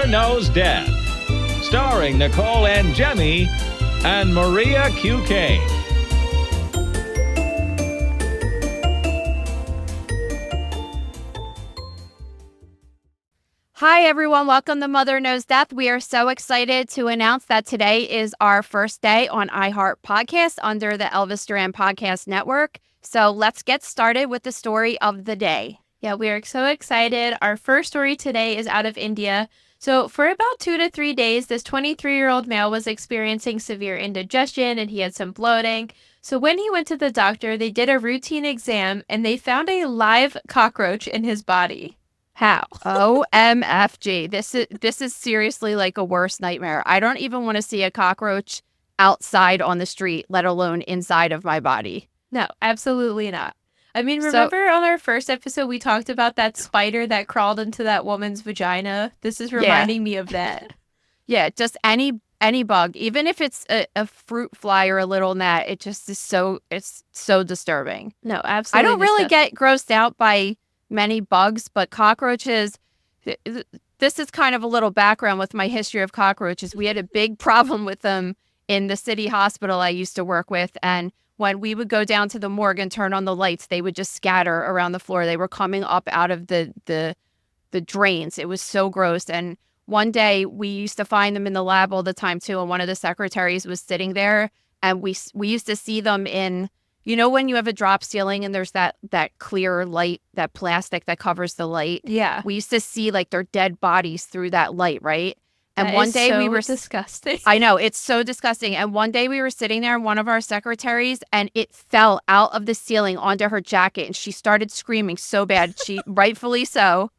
Mother Knows Death, starring Nicole and Jemmy and Maria QK. Hi, everyone. Welcome to Mother Knows Death. We are so excited to announce that today is our first day on iHeart Podcast under the Elvis Duran Podcast Network. So let's get started with the story of the day. Yeah, we are so excited. Our first story today is out of India. So for about 2 to 3 days, this 23-year-old male was experiencing severe indigestion and he had some bloating. So when he went to the doctor, they did a routine exam and they found a live cockroach in his body. How? OMFG. This is seriously like a worst nightmare. I don't even want to see a cockroach outside on the street, let alone inside of my body. No, absolutely not. I mean, remember on our first episode, we talked about that spider that crawled into that woman's vagina? This is reminding me of that. Yeah, just any bug, even if it's a fruit fly or a little gnat, it just is it's so disturbing. No, absolutely. I don't really get grossed out by many bugs, but cockroaches, this is kind of a little background with my history of cockroaches. We had a big problem with them in the city hospital I used to work with, and when we would go down to the morgue and turn on the lights, they would just scatter around the floor. They were coming up out of the drains. It was so gross. And one day we used to find them in the lab all the time too. And one of the secretaries was sitting there, and we used to see them in, you know, when you have a drop ceiling and there's that clear light, that plastic that covers the light. Yeah. We used to see like their dead bodies through that light, right? And that one day so we were disgusting. I know, it's so disgusting. And one day we were sitting there, one of our secretaries, and it fell out of the ceiling onto her jacket, and she started screaming so bad. She rightfully so.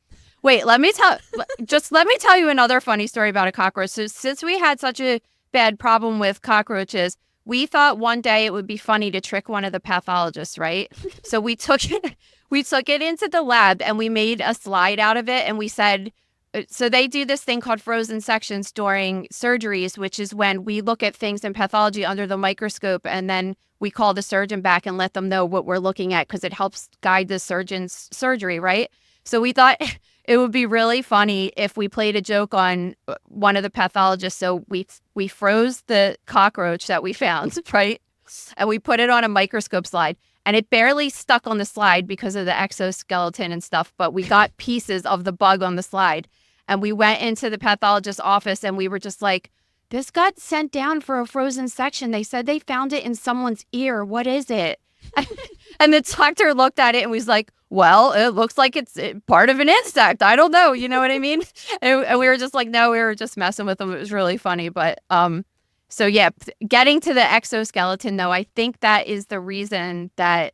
Wait, let me tell you another funny story about a cockroach. So since we had such a bad problem with cockroaches, we thought one day it would be funny to trick one of the pathologists, right? So we took it into the lab and we made a slide out of it, and we said, so they do this thing called frozen sections during surgeries, which is when we look at things in pathology under the microscope, and then we call the surgeon back and let them know what we're looking at because it helps guide the surgeon's surgery, right? So we thought it would be really funny if we played a joke on one of the pathologists. So we froze the cockroach that we found, right? And we put it on a microscope slide. And it barely stuck on the slide because of the exoskeleton and stuff, but we got pieces of the bug on the slide. And we went into the pathologist's office and we were just like, this got sent down for a frozen section. They said they found it in someone's ear. What is it? And the doctor looked at it and was like, well, it looks like it's part of an insect. I don't know. You know what I mean? And we were just like, no, we were just messing with them. It was really funny. But so yeah, getting to the exoskeleton though, I think that is the reason that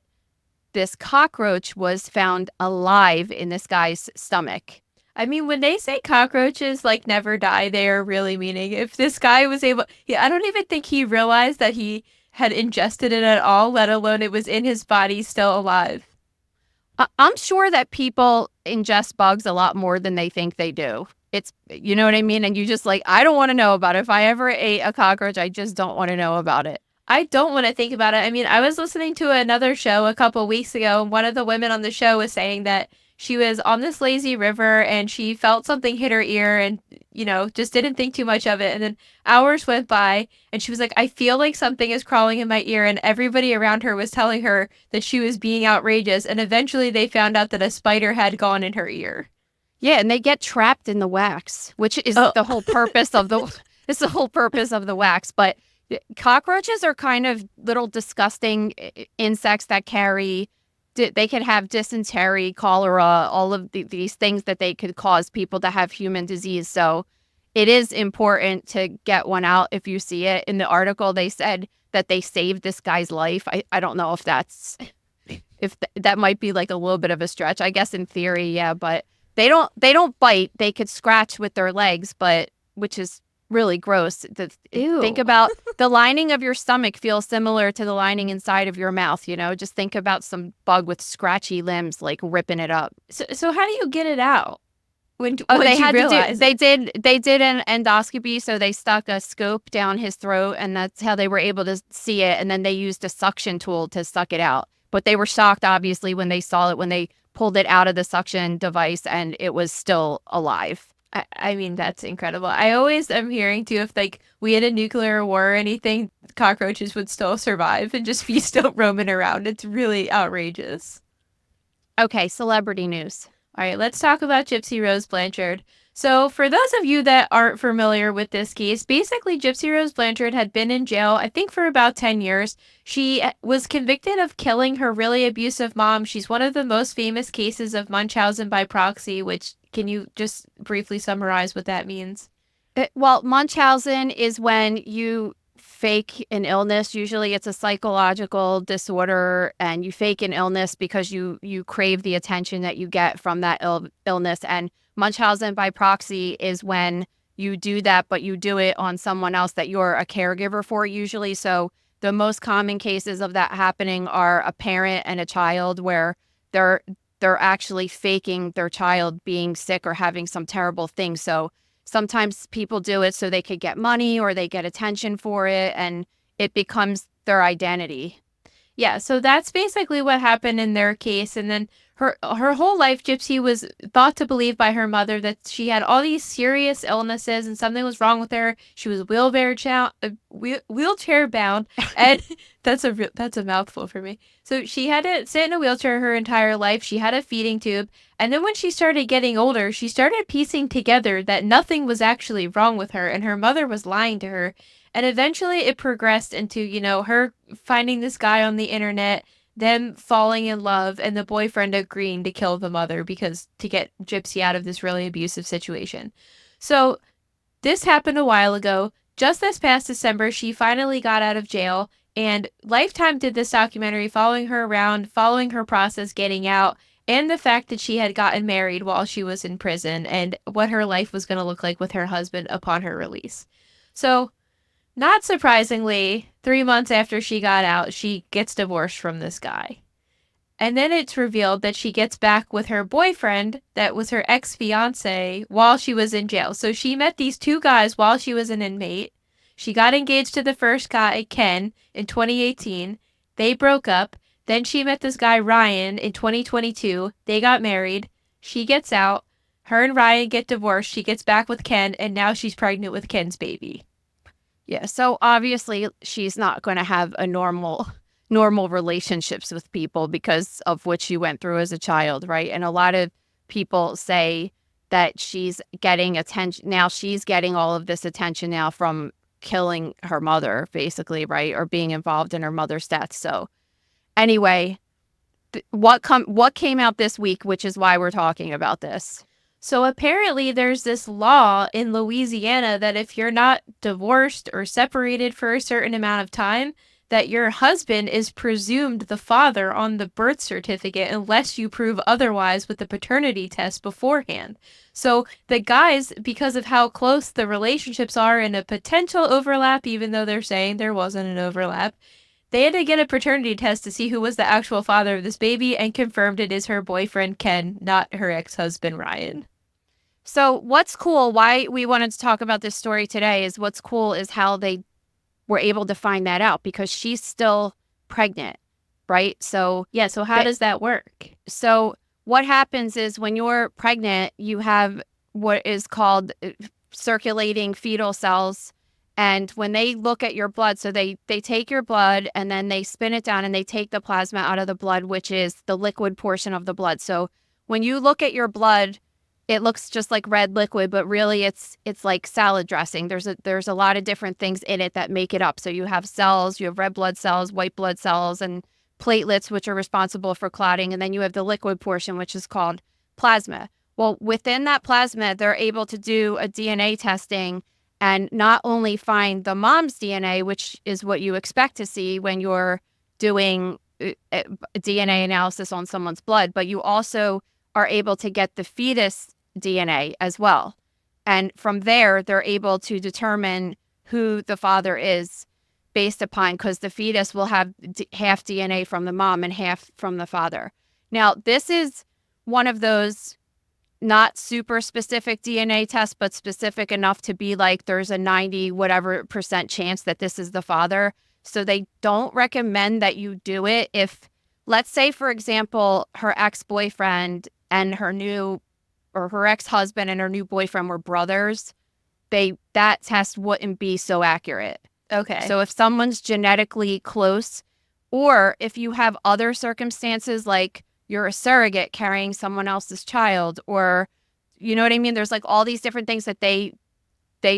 this cockroach was found alive in this guy's stomach. I mean, when they say cockroaches like never die, they are really meaning if this guy was able, I don't even think he realized that he had ingested it at all, let alone it was in his body still alive. I'm sure that people ingest bugs a lot more than they think they do. It's, you know what I mean? And you just like, I don't want to know about it. If I ever ate a cockroach, I just don't want to know about it. I don't want to think about it. I mean, I was listening to another show a couple weeks ago, and one of the women on the show was saying that she was on this lazy river and she felt something hit her ear and, you know, just didn't think too much of it. And then hours went by and she was like, I feel like something is crawling in my ear. And everybody around her was telling her that she was being outrageous. And eventually they found out that a spider had gone in her ear. Yeah, and they get trapped in the wax, which is the whole purpose of the wax. But cockroaches are kind of little disgusting insects that they can have dysentery, cholera, all of these things that they could cause people to have human disease. So it is important to get one out if you see it. In the article, they said that they saved this guy's life. I don't know if that might be like a little bit of a stretch. I guess in theory, yeah, but they don't bite. They could scratch with their legs, but which is really gross. Ew. Think about the lining of your stomach feels similar to the lining inside of your mouth, you know? Just think about some bug with scratchy limbs, like ripping it up. So how do you get it out? They did an endoscopy, so they stuck a scope down his throat, and that's how they were able to see it. And then they used a suction tool to suck it out. But they were shocked, obviously, when they saw it, when they pulled it out of the suction device, and it was still alive. I mean, that's incredible. I always am hearing too, if like we had a nuclear war or anything, cockroaches would still survive and just be still roaming around. It's really outrageous. Okay, celebrity news. All right, let's talk about Gypsy Rose Blanchard. So, for those of you that aren't familiar with this case, basically Gypsy Rose Blanchard had been in jail, I think, for about 10 years. She was convicted of killing her really abusive mom. She's one of the most famous cases of Munchausen by proxy, which can you just briefly summarize what that means? Well, Munchausen is when you fake an illness. Usually it's a psychological disorder, and you fake an illness because you crave the attention that you get from that illness. And Munchausen by proxy is when you do that, but you do it on someone else that you're a caregiver for usually. So the most common cases of that happening are a parent and a child where they're actually faking their child being sick or having some terrible thing. So sometimes people do it so they could get money or they get attention for it, and it becomes their identity. Yeah, so that's basically what happened in their case. And then her whole life, Gypsy was thought to believe by her mother that she had all these serious illnesses and something was wrong with her. She was wheelchair bound, and that's a mouthful for me. So she had to sit in a wheelchair her entire life. She had a feeding tube, and then when she started getting older, she started piecing together that nothing was actually wrong with her, and her mother was lying to her. And eventually it progressed into, her finding this guy on the internet, them falling in love, and the boyfriend agreeing to kill the mother to get Gypsy out of this really abusive situation. So this happened a while ago. Just this past December, she finally got out of jail, and Lifetime did this documentary following her around, following her process getting out, and the fact that she had gotten married while she was in prison and what her life was going to look like with her husband upon her release. So, not surprisingly, 3 months after she got out, she gets divorced from this guy. And then it's revealed that she gets back with her boyfriend that was her ex-fiance while she was in jail. So she met these two guys while she was an inmate. She got engaged to the first guy, Ken, in 2018. They broke up. Then she met this guy, Ryan, in 2022. They got married. She gets out. Her and Ryan get divorced. She gets back with Ken, and now she's pregnant with Ken's baby. Yeah, so obviously she's not going to have a normal relationships with people because of what she went through as a child, right? And a lot of people say that she's getting attention. Now she's getting all of this attention now from killing her mother, basically, right? Or being involved in her mother's death. So anyway, what came out this week, which is why we're talking about this. So apparently there's this law in Louisiana that if you're not divorced or separated for a certain amount of time, that your husband is presumed the father on the birth certificate unless you prove otherwise with the paternity test beforehand. So the guys, because of how close the relationships are and a potential overlap, even though they're saying there wasn't an overlap, they had to get a paternity test to see who was the actual father of this baby and confirmed it is her boyfriend, Ken, not her ex-husband, Ryan. So what's cool, why we wanted to talk about this story today is what's cool is how they were able to find that out because she's still pregnant, right? So yeah, so how does that work? So what happens is when you're pregnant, you have what is called circulating fetal cells. And when they look at your blood, so they take your blood and then they spin it down and they take the plasma out of the blood, which is the liquid portion of the blood. So when you look at your blood, it looks just like red liquid, but really it's like salad dressing. There's a lot of different things in it that make it up. So you have cells, you have red blood cells, white blood cells, and platelets, which are responsible for clotting. And then you have the liquid portion, which is called plasma. Well, within that plasma, they're able to do a DNA testing and not only find the mom's DNA, which is what you expect to see when you're doing DNA analysis on someone's blood, but you also are able to get the fetus DNA as well. And from there, they're able to determine who the father is based upon, because the fetus will have half DNA from the mom and half from the father. Now, this is one of those not super specific DNA tests, but specific enough to be like there's a 90 whatever % chance that this is the father. So they don't recommend that you do it if, let's say, for example, her ex-boyfriend and her new or her ex-husband and her new boyfriend were brothers, that test wouldn't be so accurate. Okay. So if someone's genetically close, or if you have other circumstances like you're a surrogate carrying someone else's child, or you know what I mean? There's like all these different things that they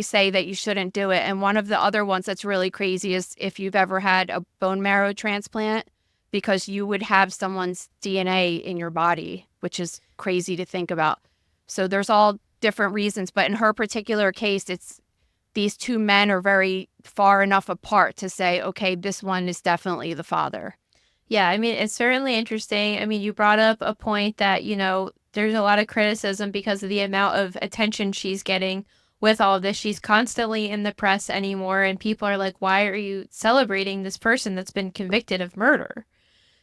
say that you shouldn't do it. And one of the other ones that's really crazy is if you've ever had a bone marrow transplant, because you would have someone's DNA in your body, which is crazy to think about. So there's all different reasons. But in her particular case, it's these two men are very far enough apart to say, okay, this one is definitely the father. Yeah, I mean, it's certainly interesting. I mean, you brought up a point that, there's a lot of criticism because of the amount of attention she's getting with all of this. She's constantly in the press anymore, and people are like, why are you celebrating this person that's been convicted of murder?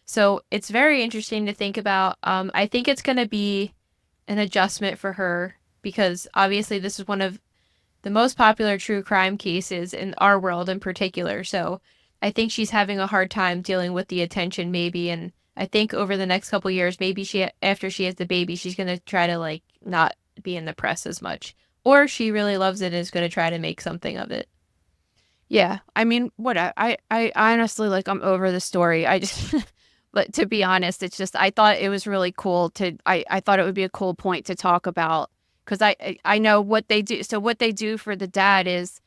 So it's very interesting to think about. I think it's going to be an adjustment for her because obviously this is one of the most popular true crime cases in our world in particular. So I think she's having a hard time dealing with the attention maybe. And I think over the next couple of years, maybe after she has the baby, she's going to try to not be in the press as much. Or she really loves it and is going to try to make something of it. Yeah. I mean, I honestly, I'm over the story. I just, but to be honest, it's just, I thought it was really cool I thought it would be a cool point to talk about because I know what they do. So what they do for the dad is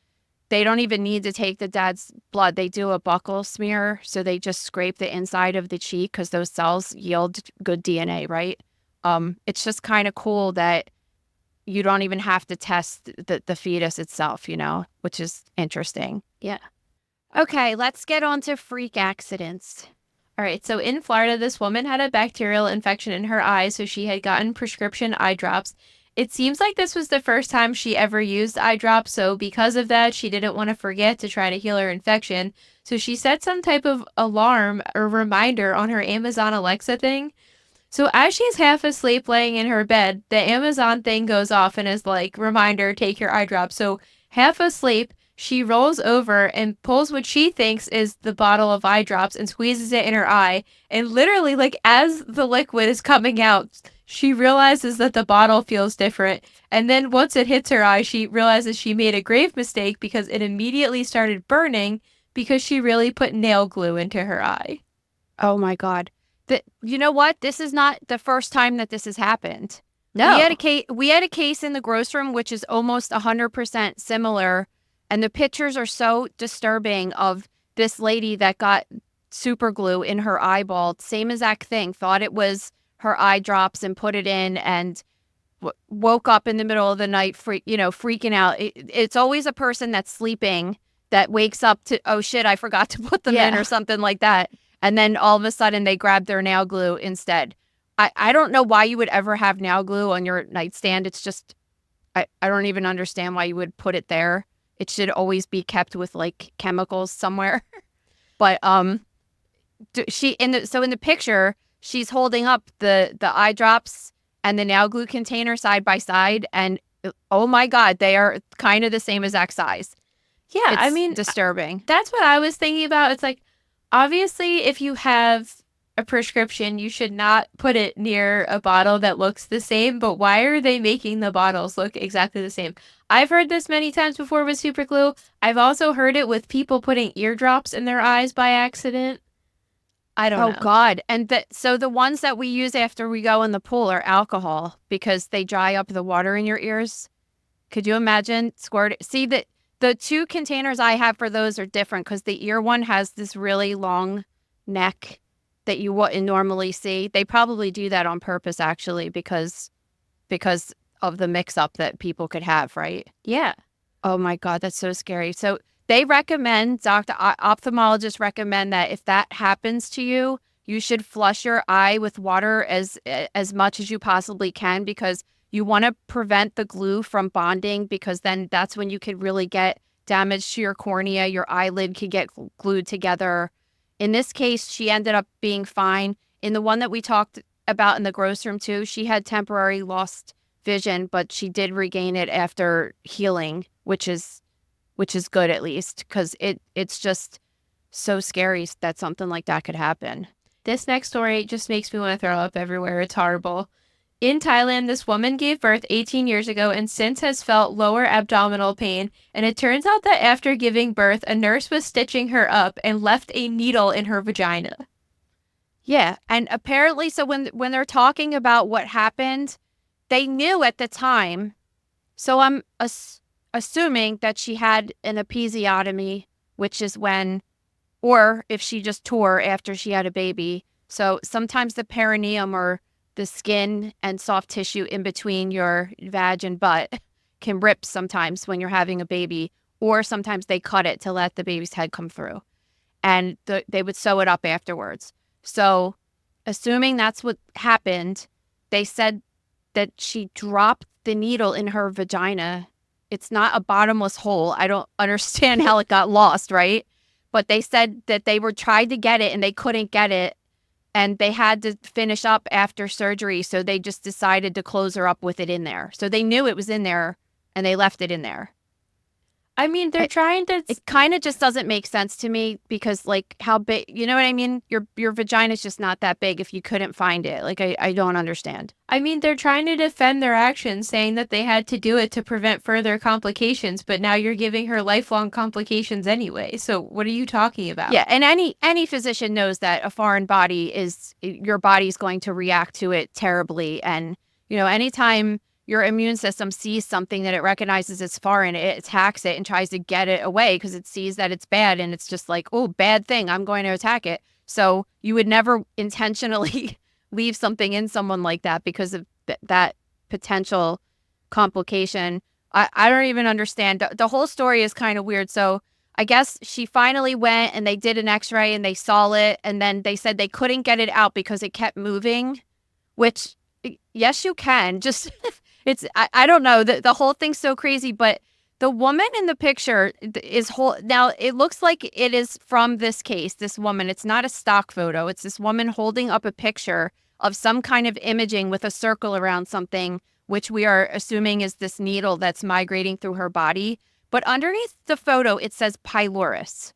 they don't even need to take the dad's blood. They do a buccal smear. So they just scrape the inside of the cheek because those cells yield good DNA, right? It's just kind of cool that you don't even have to test the fetus itself, which is interesting. Yeah. Okay, let's get on to freak accidents. All right, so in Florida, this woman had a bacterial infection in her eye, so she had gotten prescription eye drops. It seems like this was the first time she ever used eye drops, so because of that, she didn't want to forget to try to heal her infection. So she set some type of alarm or reminder on her Amazon Alexa thing. So as she's half asleep laying in her bed, the Amazon thing goes off and is like, reminder, take your eye drops. So half asleep, she rolls over and pulls what she thinks is the bottle of eye drops and squeezes it in her eye. And literally, as the liquid is coming out, she realizes that the bottle feels different. And then once it hits her eye, she realizes she made a grave mistake because it immediately started burning because she really put nail glue into her eye. Oh my God. You know what? This is not the first time that this has happened. No. We had a case in the gross room, which is almost 100% similar. And the pictures are so disturbing of this lady that got super glue in her eyeball. Same exact thing. Thought it was her eye drops and put it in and woke up in the middle of the night, freaking out. It's always a person that's sleeping that wakes up to, oh shit, I forgot to put them in or something like that. And then all of a sudden they grab their nail glue instead. I don't know why you would ever have nail glue on your nightstand. It's just, I don't even understand why you would put it there. It should always be kept with chemicals somewhere. But in the picture, she's holding up the eye drops and the nail glue container side by side. And oh my God, they are kind of the same exact size. Yeah, It's disturbing. That's what I was thinking about. It's obviously, if you have a prescription, you should not put it near a bottle that looks the same. But why are they making the bottles look exactly the same? I've heard this many times before with super glue. I've also heard it with people putting eardrops in their eyes by accident. I don't know. Oh God. And so the ones that we use after we go in the pool are alcohol because they dry up the water in your ears. Could you imagine See, the two containers I have for those are different because the ear one has this really long neck that you wouldn't normally see. They probably do that on purpose, actually, because of the mix-up that people could have, right? Yeah. Oh, my God, that's so scary. So they recommend, ophthalmologists recommend that if that happens to you, you should flush your eye with water as much as you possibly can because you want to prevent the glue from bonding because then that's when you could really get damage to your cornea. Your eyelid could get glued together. In this case, she ended up being fine. In the one that we talked about in the gross room too, she had temporary lost vision, but she did regain it after healing, which is good at least because it's just so scary that something like that could happen. This next story just makes me want to throw up everywhere. It's horrible. In Thailand, this woman gave birth 18 years ago and since has felt lower abdominal pain. And it turns out that after giving birth, a nurse was stitching her up and left a needle in her vagina. Yeah, and apparently, so when they're talking about what happened, they knew at the time. So I'm assuming that she had an episiotomy, which is when, or if she just tore after she had a baby. So sometimes the perineum, or the skin and soft tissue in between your vag and butt, can rip sometimes when you're having a baby, or sometimes they cut it to let the baby's head come through, and they would sew it up afterwards. So assuming that's what happened, they said that she dropped the needle in her vagina. It's not a bottomless hole. I don't understand how it got lost, right? But they said that they were trying to get it and they couldn't get it. And they had to finish up after surgery. So they just decided to close her up with it in there. So they knew it was in there and they left it in there. I mean, they're trying to... It kind of just doesn't make sense to me because, like, how big, you know what I mean? Your vagina's just not that big if you couldn't find it. Like, I don't understand. I mean, they're trying to defend their actions, saying that they had to do it to prevent further complications, but now you're giving her lifelong complications anyway. So what are you talking about? Yeah, and any physician knows that a foreign body your body's going to react to it terribly. And, you know, anytime your immune system sees something that it recognizes as foreign, it attacks it and tries to get it away because it sees that it's bad and it's just like, oh, bad thing, I'm going to attack it. So you would never intentionally leave something in someone like that because of that potential complication. I don't even understand. The whole story is kind of weird. So I guess she finally went and they did an x-ray and they saw it. And then they said they couldn't get it out because it kept moving, which, yes, you can. Just... I don't know. The whole thing's so crazy, but the woman in the picture is now it looks like it is from this case, this woman. It's not a stock photo. It's this woman holding up a picture of some kind of imaging with a circle around something, which we are assuming is this needle that's migrating through her body. But underneath the photo, it says pylorus.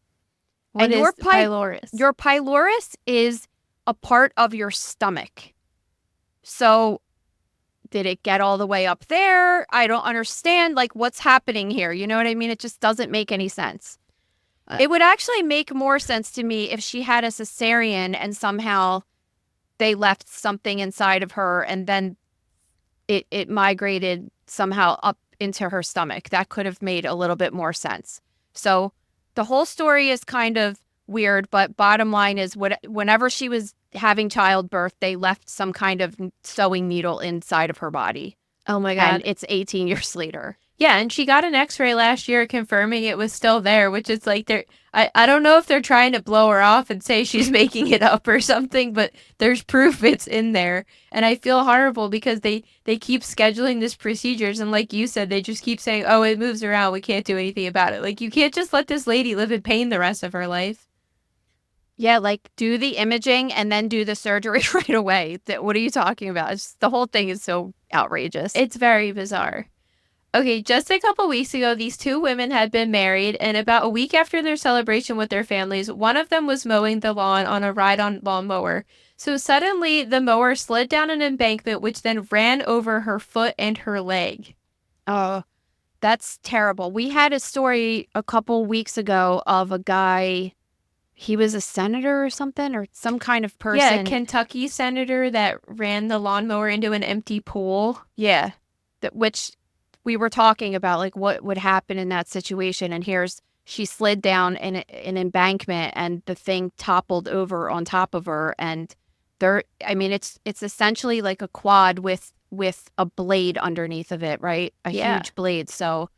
What is pylorus? Your pylorus is a part of your stomach. So did it get all the way up there? I don't understand, like, what's happening here. You know what I mean? It just doesn't make any sense. It would actually make more sense to me if she had a cesarean and somehow they left something inside of her and then it migrated somehow up into her stomach. That could have made a little bit more sense. So the whole story is kind of weird, but bottom line is whenever she was having childbirth, they left some kind of sewing needle inside of her body. Oh my God. And it's 18 years later. Yeah, and she got an x-ray last year confirming it was still there, which is like I don't know if they're trying to blow her off and say she's making it up or something, but there's proof it's in there. And I feel horrible because they keep scheduling this procedures, and like you said, they just keep saying, oh, it moves around, we can't do anything about it. Like, you can't just let this lady live in pain the rest of her life. Yeah, like, do the imaging and then do the surgery right away. What are you talking about? The whole thing is so outrageous. It's very bizarre. Okay, just a couple weeks ago, these two women had been married, and about a week after their celebration with their families, one of them was mowing the lawn on a ride-on lawnmower. So suddenly, the mower slid down an embankment, which then ran over her foot and her leg. Oh, that's terrible. We had a story a couple weeks ago of a guy... He was a senator or something, or some kind of person. Yeah, a Kentucky senator that ran the lawnmower into an empty pool. Yeah, which we were talking about, like, what would happen in that situation. And she slid down an embankment and the thing toppled over on top of her. And it's essentially like a quad with a blade underneath of it, right? A huge blade. So...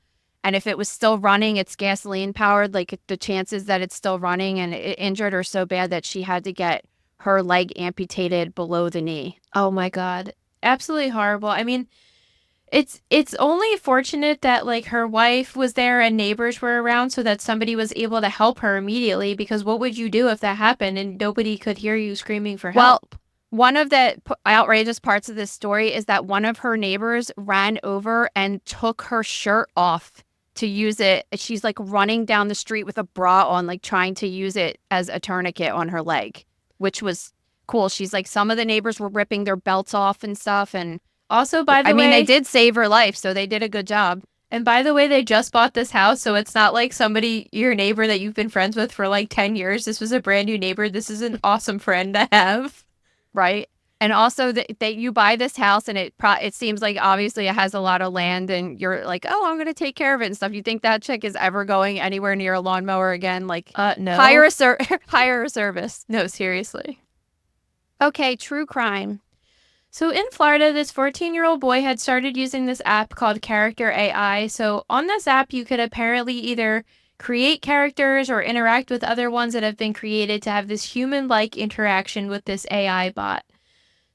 And if it was still running, it's gasoline powered, like, the chances that it's still running and it injured her so bad that she had to get her leg amputated below the knee. Oh my God. Absolutely horrible. I mean, it's only fortunate that, like, her wife was there and neighbors were around so that somebody was able to help her immediately, because what would you do if that happened and nobody could hear you screaming for help? Well, one of the outrageous parts of this story is that one of her neighbors ran over and took her shirt off to use it. She's, like, running down the street with a bra on, like, trying to use it as a tourniquet on her leg, which was cool. She's like, some of the neighbors were ripping their belts off and stuff, and Also, by the I way, mean, they did save her life, so they did a good job. And by the way, they just bought this house, so it's not like somebody, your neighbor that you've been friends with for like 10 years. This was a brand new neighbor. This is an awesome friend to have. Right. And also that you buy this house and it seems like obviously it has a lot of land and you're like, oh, I'm going to take care of it and stuff. You think that chick is ever going anywhere near a lawnmower again? Like, No. hire a service. No, seriously. Okay, true crime. So in Florida, this 14-year-old boy had started using this app called Character AI. So on this app, you could apparently either create characters or interact with other ones that have been created to have this human-like interaction with this AI bot.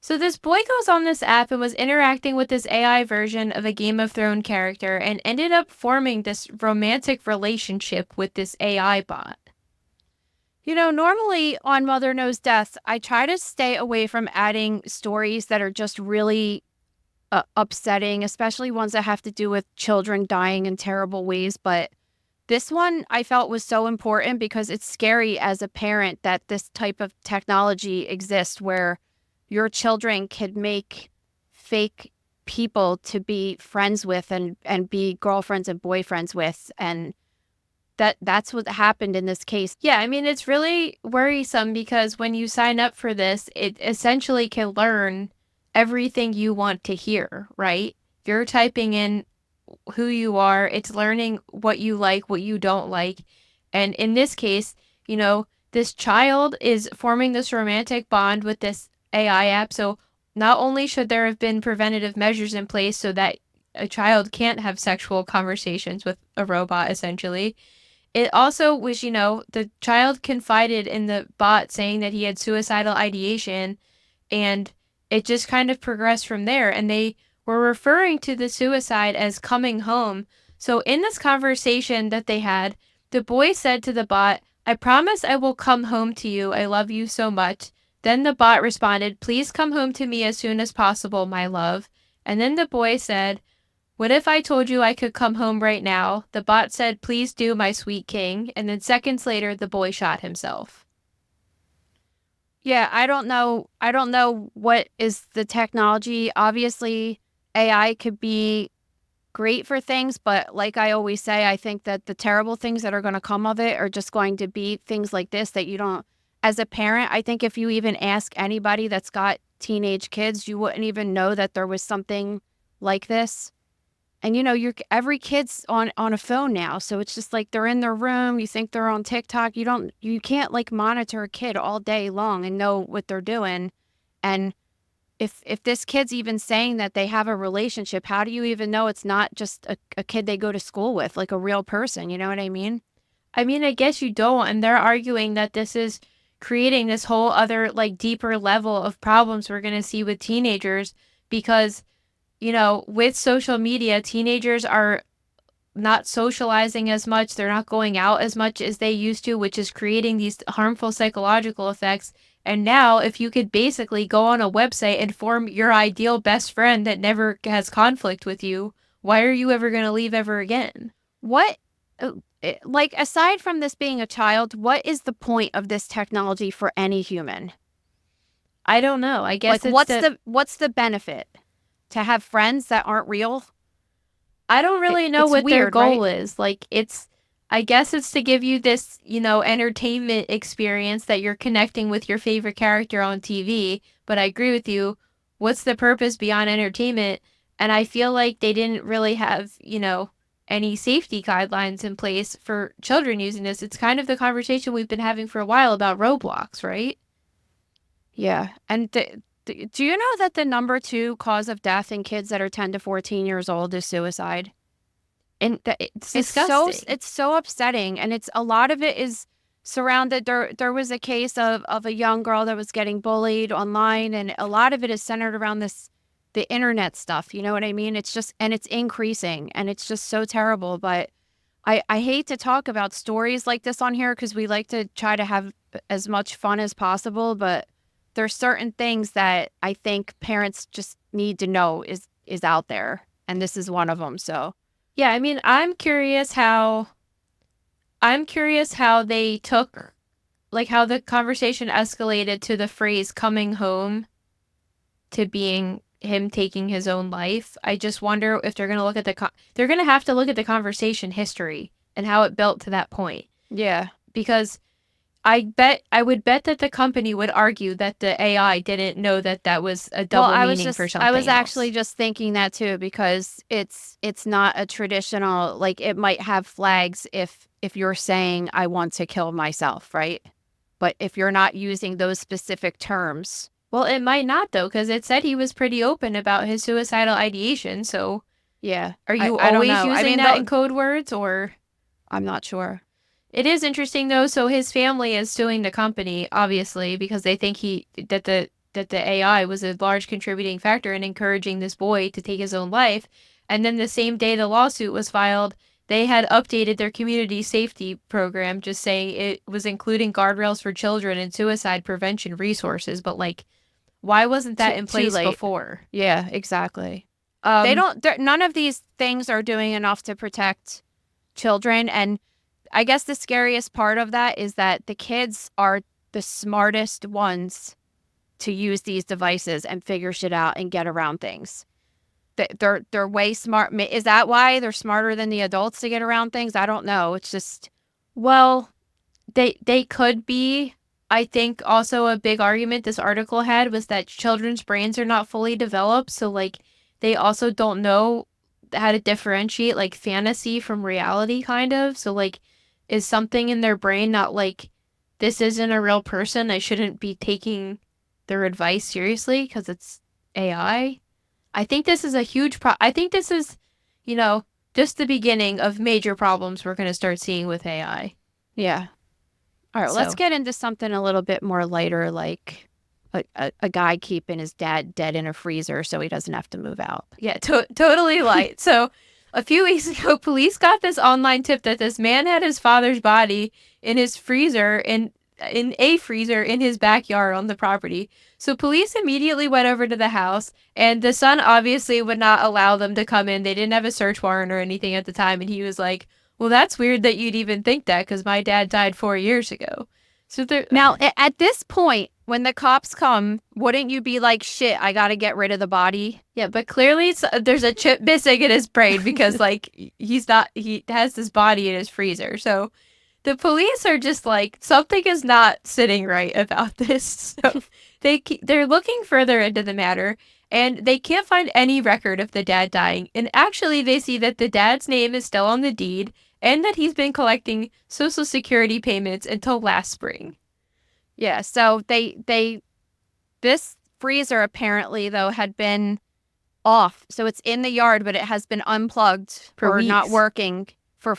So this boy goes on this app and was interacting with this AI version of a Game of Thrones character and ended up forming this romantic relationship with this AI bot. You know, normally on Mother Knows Death, I try to stay away from adding stories that are just really upsetting, especially ones that have to do with children dying in terrible ways. But this one I felt was so important because it's scary as a parent that this type of technology exists where your children could make fake people to be friends with and be girlfriends and boyfriends with. And that's what happened in this case. Yeah, I mean, it's really worrisome because when you sign up for this, it essentially can learn everything you want to hear, right? You're typing in who you are. It's learning what you like, what you don't like. And in this case, you know, this child is forming this romantic bond with this AI app. So not only should there have been preventative measures in place so that a child can't have sexual conversations with a robot, essentially, it also was, you know, the child confided in the bot saying that he had suicidal ideation, and it just kind of progressed from there. And they were referring to the suicide as coming home. So in this conversation that they had, the boy said to the bot, "I promise I will come home to you. I love you so much." Then the bot responded, "Please come home to me as soon as possible, my love." And then the boy said, "What if I told you I could come home right now?" The bot said, "Please do, my sweet king." And then seconds later, the boy shot himself. Yeah, I don't know what is the technology. Obviously, AI could be great for things, but like I always say, I think that the terrible things that are going to come of it are just going to be things like this that you don't, as a parent, I think if you even ask anybody that's got teenage kids, you wouldn't even know that there was something like this. And you know, every kid's on a phone now, so it's just like they're in their room. You think they're on TikTok. You can't like monitor a kid all day long and know what they're doing. And if this kid's even saying that they have a relationship, how do you even know it's not just a kid they go to school with, like a real person? You know what I mean? I mean, I guess you don't. And they're arguing that this is creating this whole other, like, deeper level of problems we're going to see with teenagers because, you know, with social media, teenagers are not socializing as much. They're not going out as much as they used to, which is creating these harmful psychological effects. And now, if you could basically go on a website and form your ideal best friend that never has conflict with you, why are you ever going to leave ever again? What, like, aside from this being a child, what is the point of this technology for any human? I don't know. I guess like, what's the benefit? To have friends that aren't real? I don't really know what their weird, goal right? is. Like, I guess it's to give you this, you know, entertainment experience that you're connecting with your favorite character on TV. But I agree with you. What's the purpose beyond entertainment? And I feel like they didn't really have, you know, any safety guidelines in place for children using this. It's kind of the conversation we've been having for a while about Roblox, right? Yeah. And do you know that the number 2 cause of death in kids that are 10 to 14 years old is suicide? And it's disgusting. It's so upsetting. And it's a lot of it is surrounded. There was a case of a young girl that was getting bullied online. And a lot of it is centered around the internet stuff. You know what I mean? It's just, and it's increasing and it's just so terrible. But I hate to talk about stories like this on here because we like to try to have as much fun as possible. But there's certain things that I think parents just need to know is out there. And this is one of them. So, yeah, I mean, I'm curious how they took, like, how the conversation escalated to the phrase coming home to being him taking his own life. I just wonder if they're going to look at they're going to have to look at the conversation history and how it built to that point. Yeah. Because I would bet that the company would argue that the AI didn't know that that was a double meaning for something I was else. actually just thinking that too, because it's not a traditional, like, it might have flags if you're saying I want to kill myself, right? But if you're not using those specific terms. Well, it might not, though, because it said he was pretty open about his suicidal ideation. So Yeah. are you I don't always know. using that in code words, or? I'm not sure. It is interesting, though. So his family is suing the company, obviously, because they think that the AI was a large contributing factor in encouraging this boy to take his own life. And then the same day the lawsuit was filed, they had updated their community safety program, just saying it was including guardrails for children and suicide prevention resources. But, like, why wasn't that in place before? Yeah, exactly. None of these things are doing enough to protect children. And I guess the scariest part of that is that the kids are the smartest ones to use these devices and figure shit out and get around things. They're way smart. Is that why they're smarter than the adults to get around things? I don't know. It's just, well, they could be. I think also a big argument this article had was that children's brains are not fully developed. So, like, they also don't know how to differentiate, like, fantasy from reality, kind of. So, like, is something in their brain not like, this isn't a real person, I shouldn't be taking their advice seriously because it's AI? I think this is a huge I think this is, just the beginning of major problems we're going to start seeing with AI. Yeah. All right, let's get into something a little bit more lighter, like a guy keeping his dad dead in a freezer so he doesn't have to move out. Yeah, totally light. So a few weeks ago, police got this online tip that this man had his father's body in his freezer, in a freezer in his backyard on the property. So police immediately went over to the house, and the son obviously would not allow them to come in. They didn't have a search warrant or anything at the time, and he was like, well, that's weird that you'd even think that because my dad died 4 years ago. So now, at this point, when the cops come, wouldn't you be like, shit, I got to get rid of the body? Yeah, but clearly there's a chip missing in his brain because, like, he has this body in his freezer. So the police are just like, something is not sitting right about this. So they're looking further into the matter, and they can't find any record of the dad dying. And actually, they see that the dad's name is still on the deed and that he's been collecting Social Security payments until last spring. Yeah, so this freezer apparently, though, had been off. So it's in the yard, but it has been unplugged or not working for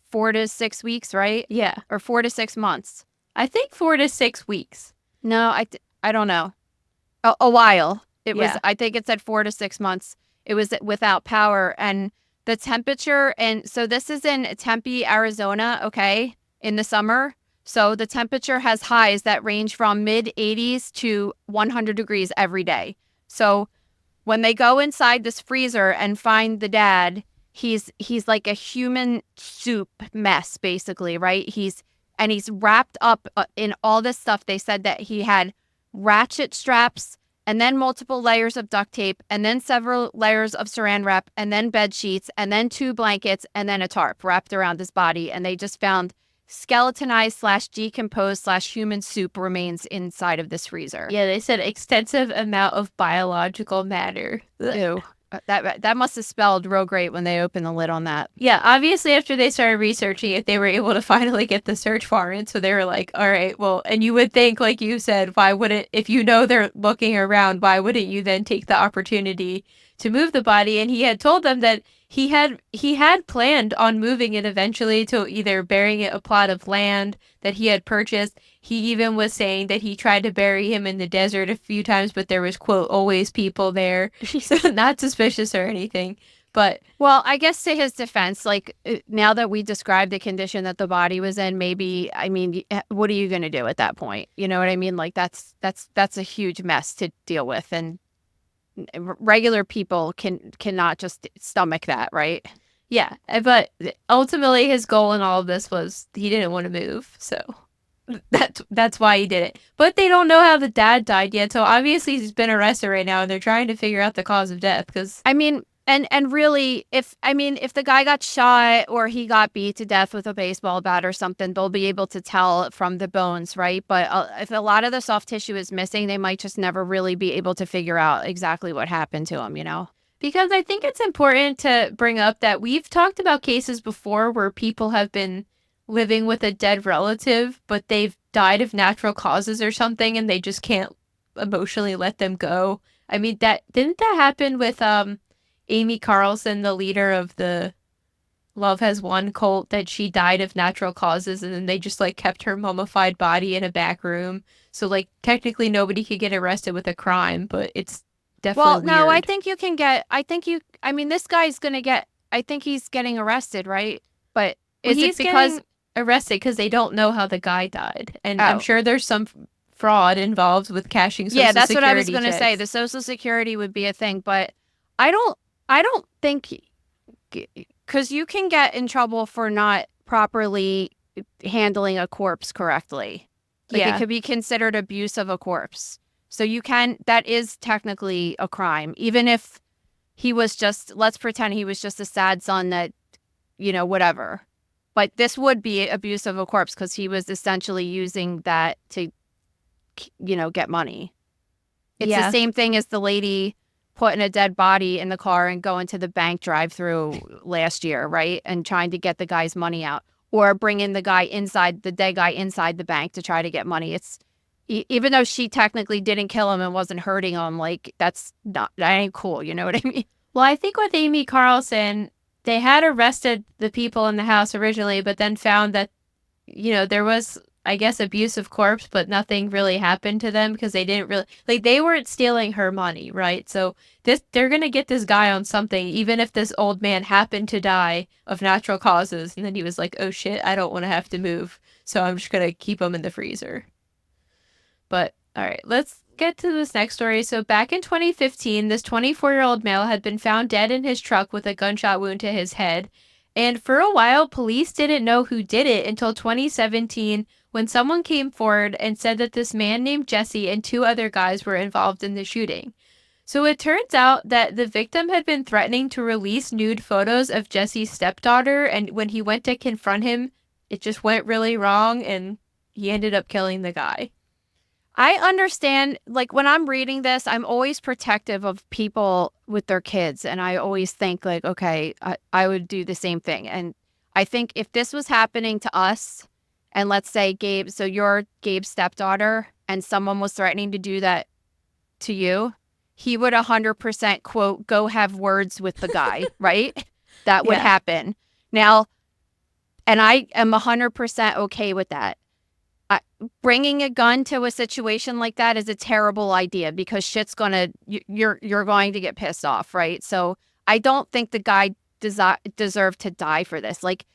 4 to 6 weeks, right? Yeah. Or 4 to 6 months. I think 4 to 6 weeks. No, I don't know. A while. It was, Yeah. I think it said 4 to 6 months. It was without power, and the temperature, and so this is in Tempe, Arizona, okay, in the summer. So the temperature has highs that range from mid 80s to 100 degrees every day. So when they go inside this freezer and find the dad, he's like a human soup mess, basically, right? He's wrapped up in all this stuff. They said that he had ratchet straps, and then multiple layers of duct tape, and then several layers of saran wrap, and then bed sheets, and then 2 blankets, and then a tarp wrapped around his body. And they just found skeletonized / decomposed / human soup remains inside of this freezer. Yeah, they said extensive amount of biological matter. Ew. That must have spelled real great when they opened the lid on that. Yeah, obviously after they started researching it, they were able to finally get the search warrant. So they were like, all right, well, and you would think, like you said, why wouldn't, if you know they're looking around, why wouldn't you then take the opportunity to move the body? And he had told them that he had planned on moving it eventually to either burying it a plot of land that he had purchased. He even was saying that he tried to bury him in the desert a few times, but there was, quote, always people there. So not suspicious or anything. But, well, I guess to his defense, like, now that we described the condition that the body was in, maybe, I mean, what are you going to do at that point? You know what I mean? Like, that's a huge mess to deal with, and regular people cannot just stomach that, right? Yeah, but ultimately his goal in all of this was he didn't want to move, so. that's why he did it. But they don't know how the dad died yet, so obviously he's been arrested right now, and they're trying to figure out the cause of death. Because I mean, and really, if the guy got shot or he got beat to death with a baseball bat or something, they'll be able to tell from the bones, right? But if a lot of the soft tissue is missing, they might just never really be able to figure out exactly what happened to him, you know? because I think it's important to bring up that we've talked about cases before where people have been living with a dead relative, but they've died of natural causes or something, and they just can't emotionally let them go. I mean, didn't that happen with Amy Carlson, the leader of the Love Has Won cult, that she died of natural causes, and then they just like kept her mummified body in a back room. So like technically nobody could get arrested with a crime, but it's definitely Well, no, weird. I think you can get. I mean, this guy's gonna get. I think he's getting arrested, right? But Well, is it he's because? getting arrested because they don't know how the guy died, and I'm Oh. sure there's some fraud involved with cashing Social Yeah, that's what I was Security gonna say. checks. The Social Security would be a thing, but I don't think, because you can get in trouble for not properly handling a corpse correctly. Like it Yeah. could be considered abuse of a corpse. So that is technically a crime, even if he was just, let's pretend he was just a sad son that, whatever. But this would be abuse of a corpse because he was essentially using that to, get money. It's Yeah. the same thing as the lady putting a dead body in the car and going to the bank drive-through last year, right? And trying to get the guy's money out, or bringing the dead guy inside the bank to try to get money. It's even though she technically didn't kill him and wasn't hurting him, like that ain't cool. You know what I mean? Well, I think with Amy Carlson, they had arrested the people in the house originally, but then found that, there was, I guess, abuse of corpse, but nothing really happened to them because they didn't really, like, they weren't stealing her money, right? So they're going to get this guy on something, even if this old man happened to die of natural causes. And then he was like, oh shit, I don't want to have to move. So I'm just going to keep him in the freezer. But all right, let's get to this next story. So back in 2015, this 24-year-old male had been found dead in his truck with a gunshot wound to his head. And for a while, police didn't know who did it until 2017 when someone came forward and said that this man named Jesse and two other guys were involved in the shooting. So it turns out that the victim had been threatening to release nude photos of Jesse's stepdaughter, and when he went to confront him, it just went really wrong, and he ended up killing the guy. I understand, like, when I'm reading this, I'm always protective of people with their kids. And I always think, like, okay, I would do the same thing. And I think if this was happening to us, and let's say Gabe, so you're Gabe's stepdaughter, and someone was threatening to do that to you, he would 100% quote, go have words with the guy, right? That would Yeah. happen. Now, and I am 100% okay with that. Bringing a gun to a situation like that is a terrible idea because you're going to get pissed off, right? So I don't think the guy deserved to die for this. Like,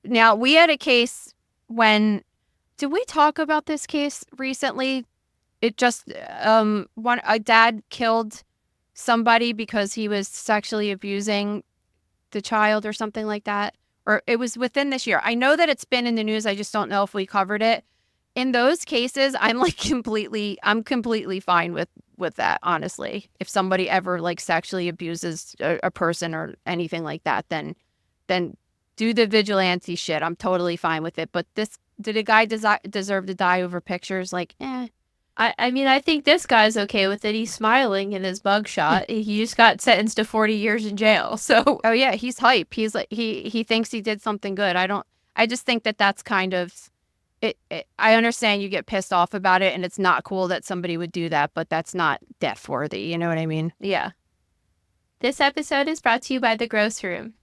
now we had a case did we talk about this case recently? It just, a dad killed somebody because he was sexually abusing the child or something like that. Or it was within this year. I know that it's been in the news. I just don't know if we covered it. In those cases, I'm completely fine with that, honestly. If somebody ever like sexually abuses a person or anything like that, then do the vigilante shit. I'm totally fine with it. But did a guy deserve to die over pictures? Like, I mean, I think this guy's okay with it. He's smiling in his mugshot. He just got sentenced to 40 years in jail. So, oh yeah, he's hype. He's like he thinks he did something good. I just think that's kind of it. I understand you get pissed off about it, and it's not cool that somebody would do that, but that's not death worthy. You know what I mean? yeah. This episode is brought to you by The Gross Room.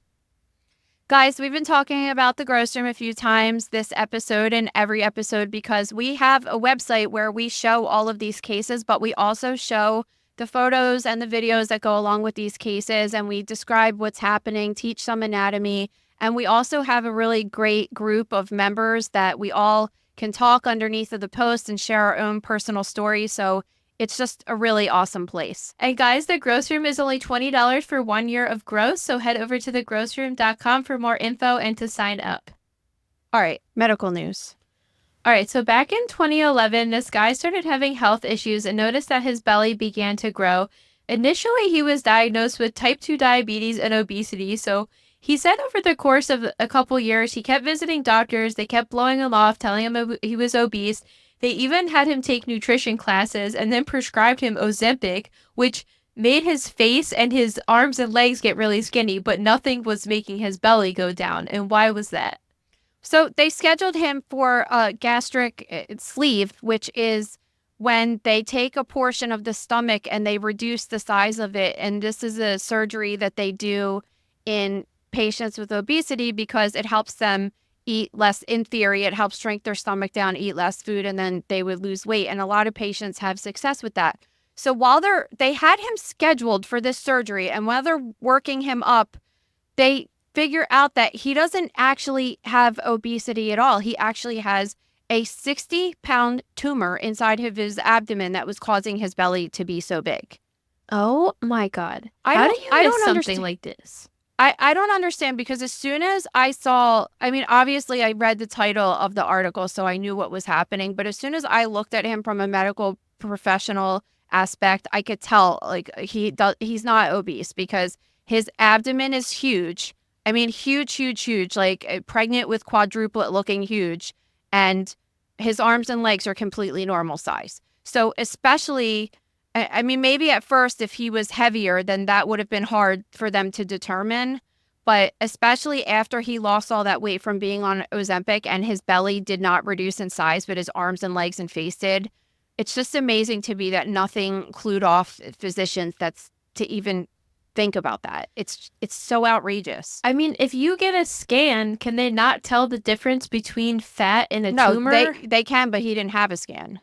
Guys, we've been talking about the Gross Room a few times this episode and every episode because we have a website where we show all of these cases, but we also show the photos and the videos that go along with these cases, and we describe what's happening, teach some anatomy, and we also have a really great group of members that we all can talk underneath of the post and share our own personal stories. So it's just a really awesome place. And guys, The Gross Room is only $20 for 1 year of gross, so head over to thegrossroom.com for more info and to sign up. All right, medical news. All right, so back in 2011, this guy started having health issues and noticed that his belly began to grow. Initially, he was diagnosed with type 2 diabetes and obesity. So he said over the course of a couple years, he kept visiting doctors. They kept blowing him off, telling him he was obese. They even had him take nutrition classes and then prescribed him Ozempic, which made his face and his arms and legs get really skinny, but nothing was making his belly go down. And why was that? So they scheduled him for a gastric sleeve, which is when they take a portion of the stomach and they reduce the size of it. And this is a surgery that they do in patients with obesity because it helps them eat less. In theory, it helps shrink their stomach down, eat less food, and then they would lose weight. And a lot of patients have success with that. So while they had him scheduled for this surgery, and while they're working him up, they figure out that he doesn't actually have obesity at all. He actually has a 60-pound tumor inside of his abdomen that was causing his belly to be so big. Oh my God. I don't something understand. like this? I don't understand because as soon as I saw, I mean, obviously I read the title of the article, so I knew what was happening. But as soon as I looked at him from a medical professional aspect, I could tell like he's not obese because his abdomen is huge. I mean, huge, huge, huge, like pregnant with quadruplet looking huge. And his arms and legs are completely normal size. So especially, I mean, maybe at first, if he was heavier, then that would have been hard for them to determine. But especially after he lost all that weight from being on Ozempic and his belly did not reduce in size, but his arms and legs and face did. It's just amazing to me that nothing clued off physicians that's to even think about that. It's so outrageous. I mean, if you get a scan, can they not tell the difference between fat and a tumor? No, they can, but he didn't have a scan.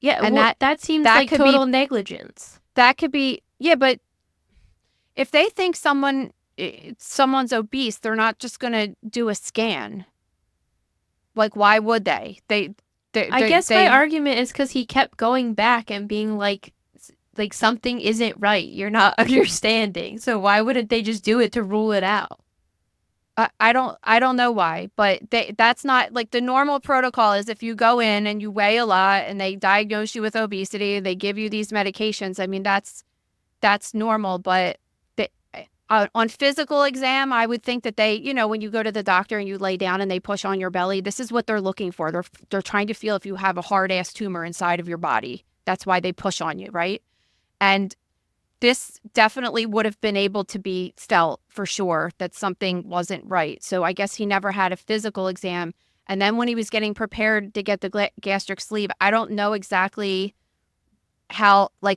Yeah, and well, that seems like total negligence. That could be, yeah, but if they think someone's obese, they're not just going to do a scan. Like, why would they? I guess my argument is because he kept going back and being like something isn't right. You're not understanding. So why wouldn't they just do it to rule it out? I don't know why, but that's not like the normal protocol is if you go in and you weigh a lot and they diagnose you with obesity, they give you these medications. I mean, that's normal, but on physical exam, I would think that they, when you go to the doctor and you lay down and they push on your belly, this is what they're looking for. They're trying to feel if you have a hard ass tumor inside of your body. That's why they push on you, right? And this definitely would have been able to be felt for sure that something wasn't right. So I guess he never had a physical exam. And then when he was getting prepared to get the gastric sleeve, I don't know exactly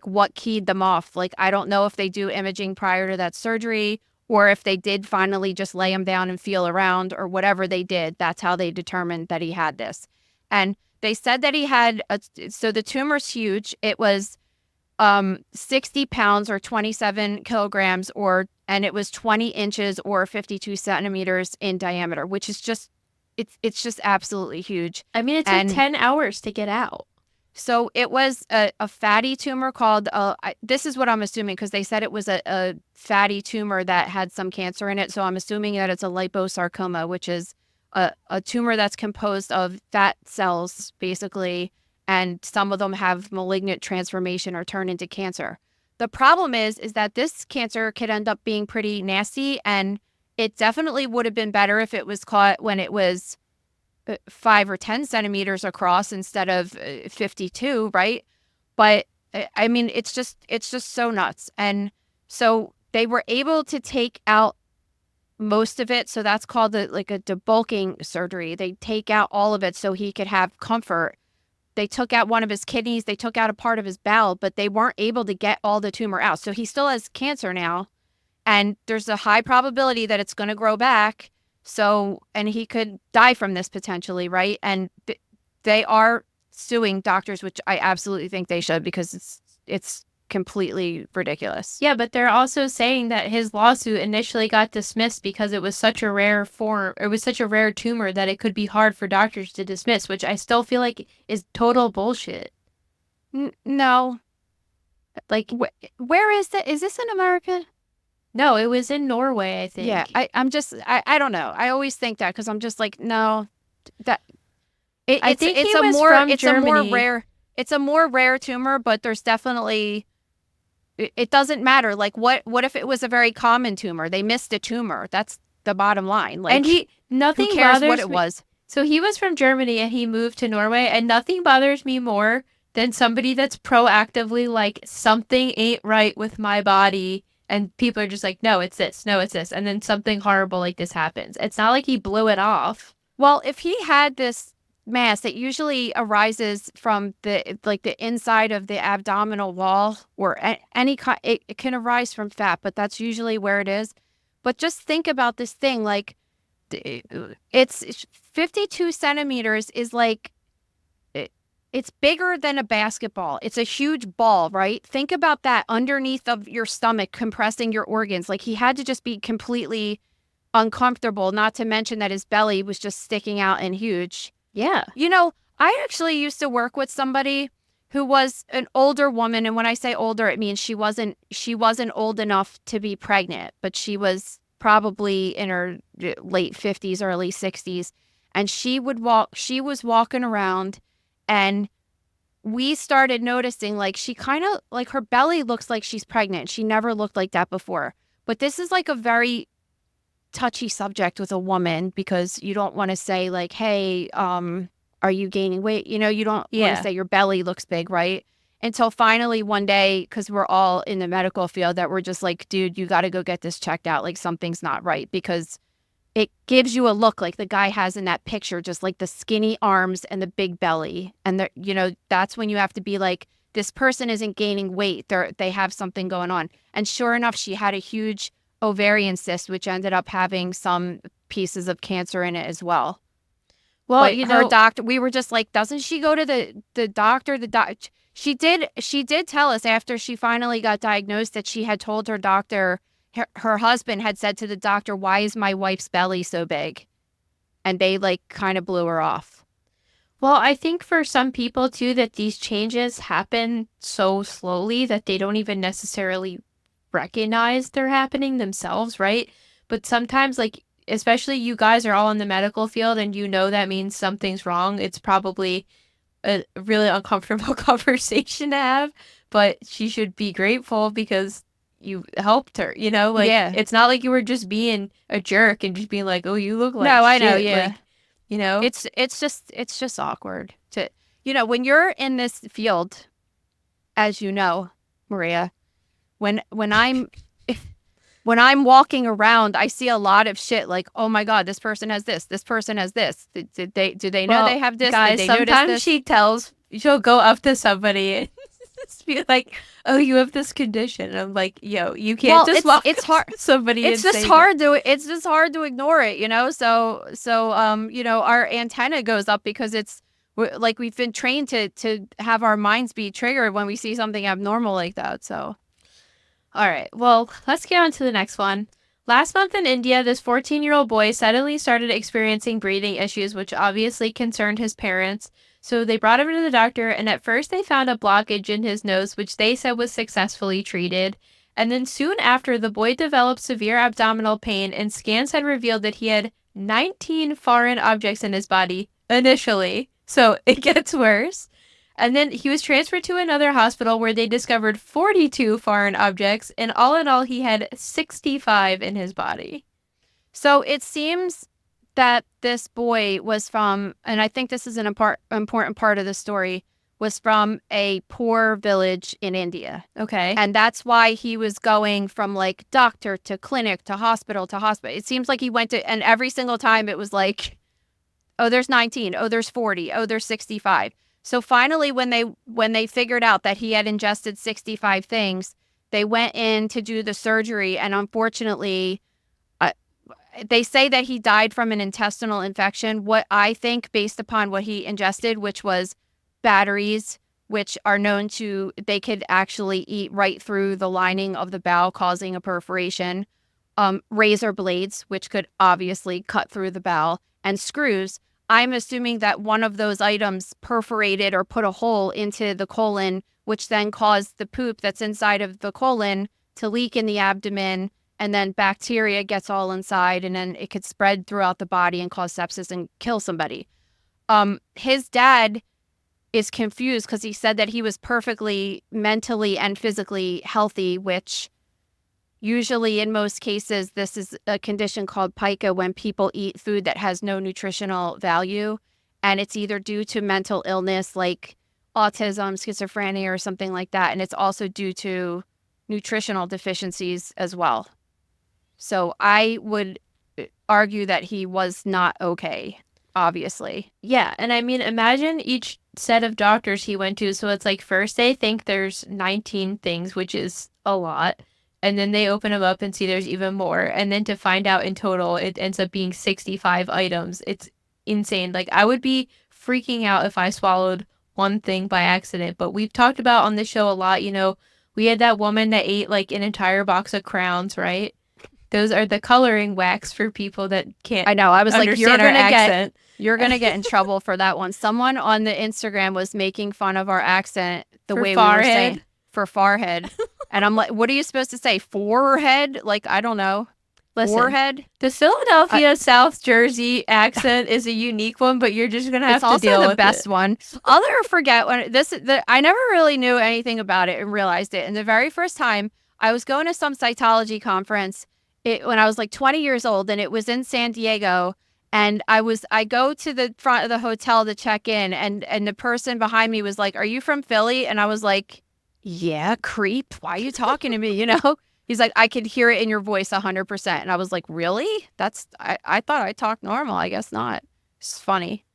what keyed them off. Like, I don't know if they do imaging prior to that surgery or if they did finally just lay him down and feel around or whatever they did. That's how they determined that he had this. And they said that he had, so the tumor's huge. It was 60 pounds or 27 kilograms and it was 20 inches or 52 centimeters in diameter, which is just, it's just absolutely huge. I mean, it took 10 hours to get out. So it was a fatty tumor called, this is what I'm assuming because they said it was a fatty tumor that had some cancer in it. So I'm assuming that it's a liposarcoma, which is a tumor that's composed of fat cells, basically, and some of them have malignant transformation or turn into cancer. The problem is that this cancer could end up being pretty nasty, and it definitely would have been better if it was caught when it was 5 or 10 centimeters across instead of 52, right? But I mean, it's just so nuts. And so they were able to take out most of it. So that's called a debulking surgery. They take out all of it so he could have comfort. They took out one of his kidneys. They took out a part of his bowel, but they weren't able to get all the tumor out. So he still has cancer now. And there's a high probability that it's going to grow back. So, and he could die from this potentially, right? And they are suing doctors, which I absolutely think they should because it's completely ridiculous. Yeah, but they're also saying that his lawsuit initially got dismissed because it was such a rare tumor that it could be hard for doctors to dismiss, which I still feel like is total bullshit. No. Like, where is that? Is this in America? No, it was in Norway, I think. Yeah, I don't know. I always think that because I'm just like, no, that I think he was from Germany. It's a more rare tumor, but there's definitely it doesn't matter. Like what if it was a very common tumor? They missed a tumor. That's the bottom line. Like, And nothing who cares bothers what it me. was? So he was from Germany and he moved to Norway, and nothing bothers me more than somebody that's proactively like, something ain't right with my body, and people are just like, no, it's this, and then something horrible like this happens. It's not like he blew it off. Well, if he had this mass, it usually arises from the inside of the abdominal wall, or any kind. It can arise from fat, but that's usually where it is. But just think about this thing, like it's 52 centimeters is like it's bigger than a basketball. It's a huge ball, right? Think about that underneath of your stomach, compressing your organs. Like, he had to just be completely uncomfortable, not to mention that his belly was just sticking out and huge. Yeah. You know, I actually used to work with somebody who was an older woman. And when I say older, it means she wasn't old enough to be pregnant, but she was probably in her late 50s, early 60s. And she was walking around, and we started noticing, like, she kind of, like, her belly looks like she's pregnant. She never looked like that before. But this is like a very touchy subject with a woman, because you don't want to say, like, hey, are you gaining weight? You know, you don't want to say your belly looks big, right? Until finally one day, because we're all in the medical field, that we're just like, dude, you got to go get this checked out. Like, something's not right, because it gives you a look like the guy has in that picture, just like the skinny arms and the big belly. And, you know, that's when you have to be like, this person isn't gaining weight. They have something going on. And sure enough, she had a huge ovarian cyst, which ended up having some pieces of cancer in it as well. Well, but you her know, doctor, we were just like, doesn't she go to the doctor? She did tell us after she finally got diagnosed that she had told her doctor, her husband had said to the doctor, why is my wife's belly so big? And they, like, kind of blew her off. Well, I think for some people too, that these changes happen so slowly that they don't even necessarily recognize they're happening themselves, right? But sometimes, like, especially you guys are all in the medical field and you know that means something's wrong. It's probably a really uncomfortable conversation to have, but she should be grateful because you helped her, you know? Like, Yeah. It's not like you were just being a jerk and just being like, oh, you look like No, I shit. know, yeah. Like, you know? It's just awkward to, you know, when you're in this field, as you know, Maria, when I'm walking around, I see a lot of shit like, oh my God, this person has this person has this. Do they know they have this? Guys, Did they notice sometimes this? she'll go up to somebody and just be like, oh, you have this condition. And I'm like, yo, you can't just walk it's up hard. to somebody It's and just say hard it's just hard to ignore it, you know? So you know, our antenna goes up because like, we've been trained to have our minds be triggered when we see something abnormal like that. So, all right, well, let's get on to the next one. Last month in India, this 14-year-old boy suddenly started experiencing breathing issues, which obviously concerned his parents. So they brought him to the doctor, and at first they found a blockage in his nose, which they said was successfully treated. And then soon after, the boy developed severe abdominal pain, and scans had revealed that he had 19 foreign objects in his body initially. So it gets worse. And then he was transferred to another hospital where they discovered 42 foreign objects, and all in all, he had 65 in his body. So it seems that this boy was from, and I think this is an important part of the story, was from a poor village in India. Okay. And that's why he was going from, like, doctor to clinic to hospital to hospital. It seems like he went to, and every single time it was like, oh, there's 19. Oh, there's 40. Oh, there's 65. So finally, when they figured out that he had ingested 65 things, they went in to do the surgery. And unfortunately, they say that he died from an intestinal infection. What I think, based upon what he ingested, which was batteries, which are known to, they could actually eat right through the lining of the bowel, causing a perforation, razor blades, which could obviously cut through the bowel, and screws. I'm assuming that one of those items perforated or put a hole into the colon, which then caused the poop that's inside of the colon to leak in the abdomen, and then bacteria gets all inside, and then it could spread throughout the body and cause sepsis and kill somebody. His dad is confused because he said that he was perfectly mentally and physically healthy, which usually in most cases, this is a condition called pica when people eat food that has no nutritional value. And it's either due to mental illness like autism, schizophrenia, or something like that. And it's also due to nutritional deficiencies as well. So I would argue that he was not okay, obviously. Yeah, and I mean, imagine each set of doctors he went to. So it's like first they think there's 19 things, which is a lot. And then they open them up and see there's even more. And then to find out in total, it ends up being 65 items. It's insane. Like, I would be freaking out if I swallowed one thing by accident. But we've talked about on the show a lot, you know, we had that woman that ate like an entire box of crowns, right? Those are the coloring wax for people that can't. I know. I was like, understand our accent. You're going to get in trouble for that one. Someone on the Instagram was making fun of our accent the For way we forehead? were saying for forehead. And I'm like, what are you supposed to say? Forehead? Like, I don't know. Listen, Forehead? the Philadelphia South Jersey accent is a unique one, but you're just gonna have to deal with the best it. one. I'll never forget when I never really knew anything about it and realized it. And the very first time I was going to some cytology conference when I was like 20 years old, and it was in San Diego. And I go to the front of the hotel to check in, and the person behind me was like, "Are you from Philly?" And I was like, "Yeah, creep. Why are you talking to me?" You know? He's like, "I could hear it in your voice 100%. And I was like, "Really? I thought I talked normal. I guess not." It's funny.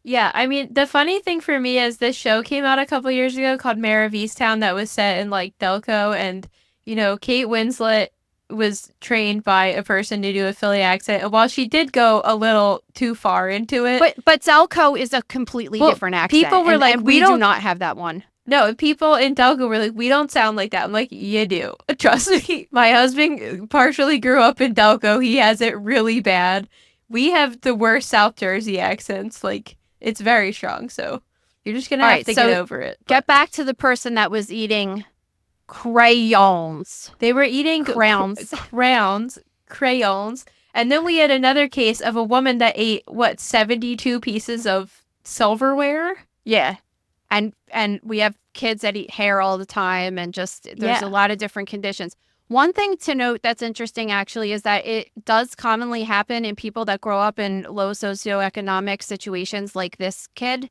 Yeah, I mean, the funny thing for me is this show came out a couple years ago called Mayor of Easttown that was set in like Delco, and you know, Kate Winslet was trained by a person to do a Philly accent. And while she did go a little too far into it, but Delco is a completely different accent. People were like, and we do don't not have that one. No, people in Delco were like, we don't sound like that. I'm like, you do. Trust me. My husband partially grew up in Delco. He has it really bad. We have the worst South Jersey accents. Like, it's very strong. So you're just going to have to get over it. Get back to the person that was eating crayons. They were eating crayons. And then we had another case of a woman that ate, 72 pieces of silverware? Yeah. And we have kids that eat hair all the time, and just there's a lot of different conditions. One thing to note that's interesting actually is that it does commonly happen in people that grow up in low socioeconomic situations like this kid,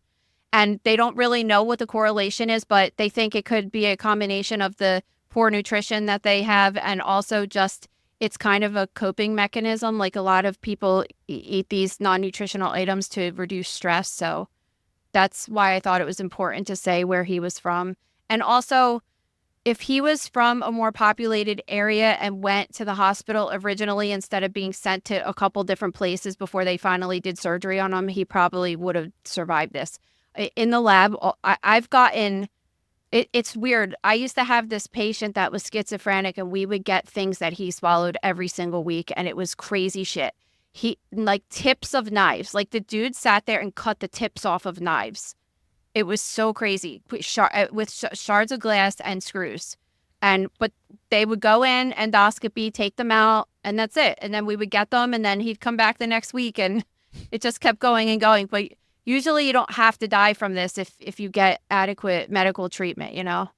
and they don't really know what the correlation is, but they think it could be a combination of the poor nutrition that they have, and also just it's kind of a coping mechanism. Like, a lot of people eat these non-nutritional items to reduce stress, so that's why I thought it was important to say where he was from. And also, if he was from a more populated area and went to the hospital originally instead of being sent to a couple different places before they finally did surgery on him, he probably would have survived this. In the lab, I've gotten, it's weird. I used to have this patient that was schizophrenic, and we would get things that he swallowed every single week, and it was crazy shit. He, like, tips of knives. Like, the dude sat there and cut the tips off of knives. It was so crazy with shards of glass and screws. But they would go in, endoscopy, take them out, and that's it. And then we would get them, and then he'd come back the next week, and it just kept going and going. But usually you don't have to die from this if you get adequate medical treatment, you know?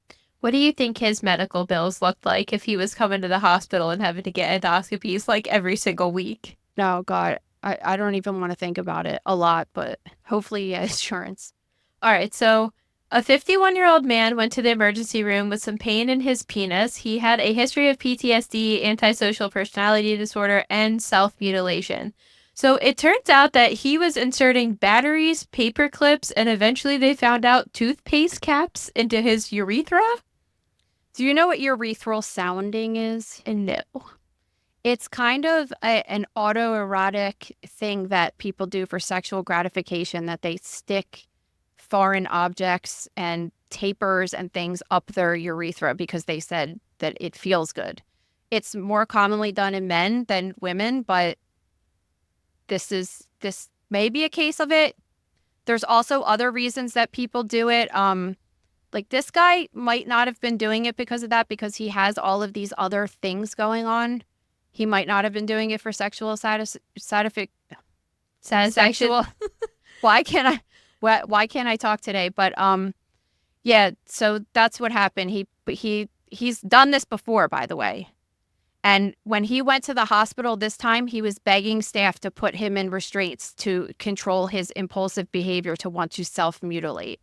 What do you think his medical bills looked like if he was coming to the hospital and having to get endoscopies like every single week? No, God, I don't even want to think about it a lot, but hopefully he has insurance. All right, so a 51-year-old man went to the emergency room with some pain in his penis. He had a history of PTSD, antisocial personality disorder, and self-mutilation. So it turns out that he was inserting batteries, paper clips, and eventually they found out toothpaste caps into his urethra. Do you know what urethral sounding is? No. It's kind of an autoerotic thing that people do for sexual gratification, that they stick foreign objects and tapers and things up their urethra because they said that it feels good. It's more commonly done in men than women, but this may be a case of it. There's also other reasons that people do it. Like, this guy might not have been doing it because of that, because he has all of these other things going on. He might not have been doing it for sexual satisfaction. Satisfaction. Why can't I? why can't I talk today? But yeah, so that's what happened. He's done this before, by the way. And when he went to the hospital this time, he was begging staff to put him in restraints to control his impulsive behavior to want to self-mutilate,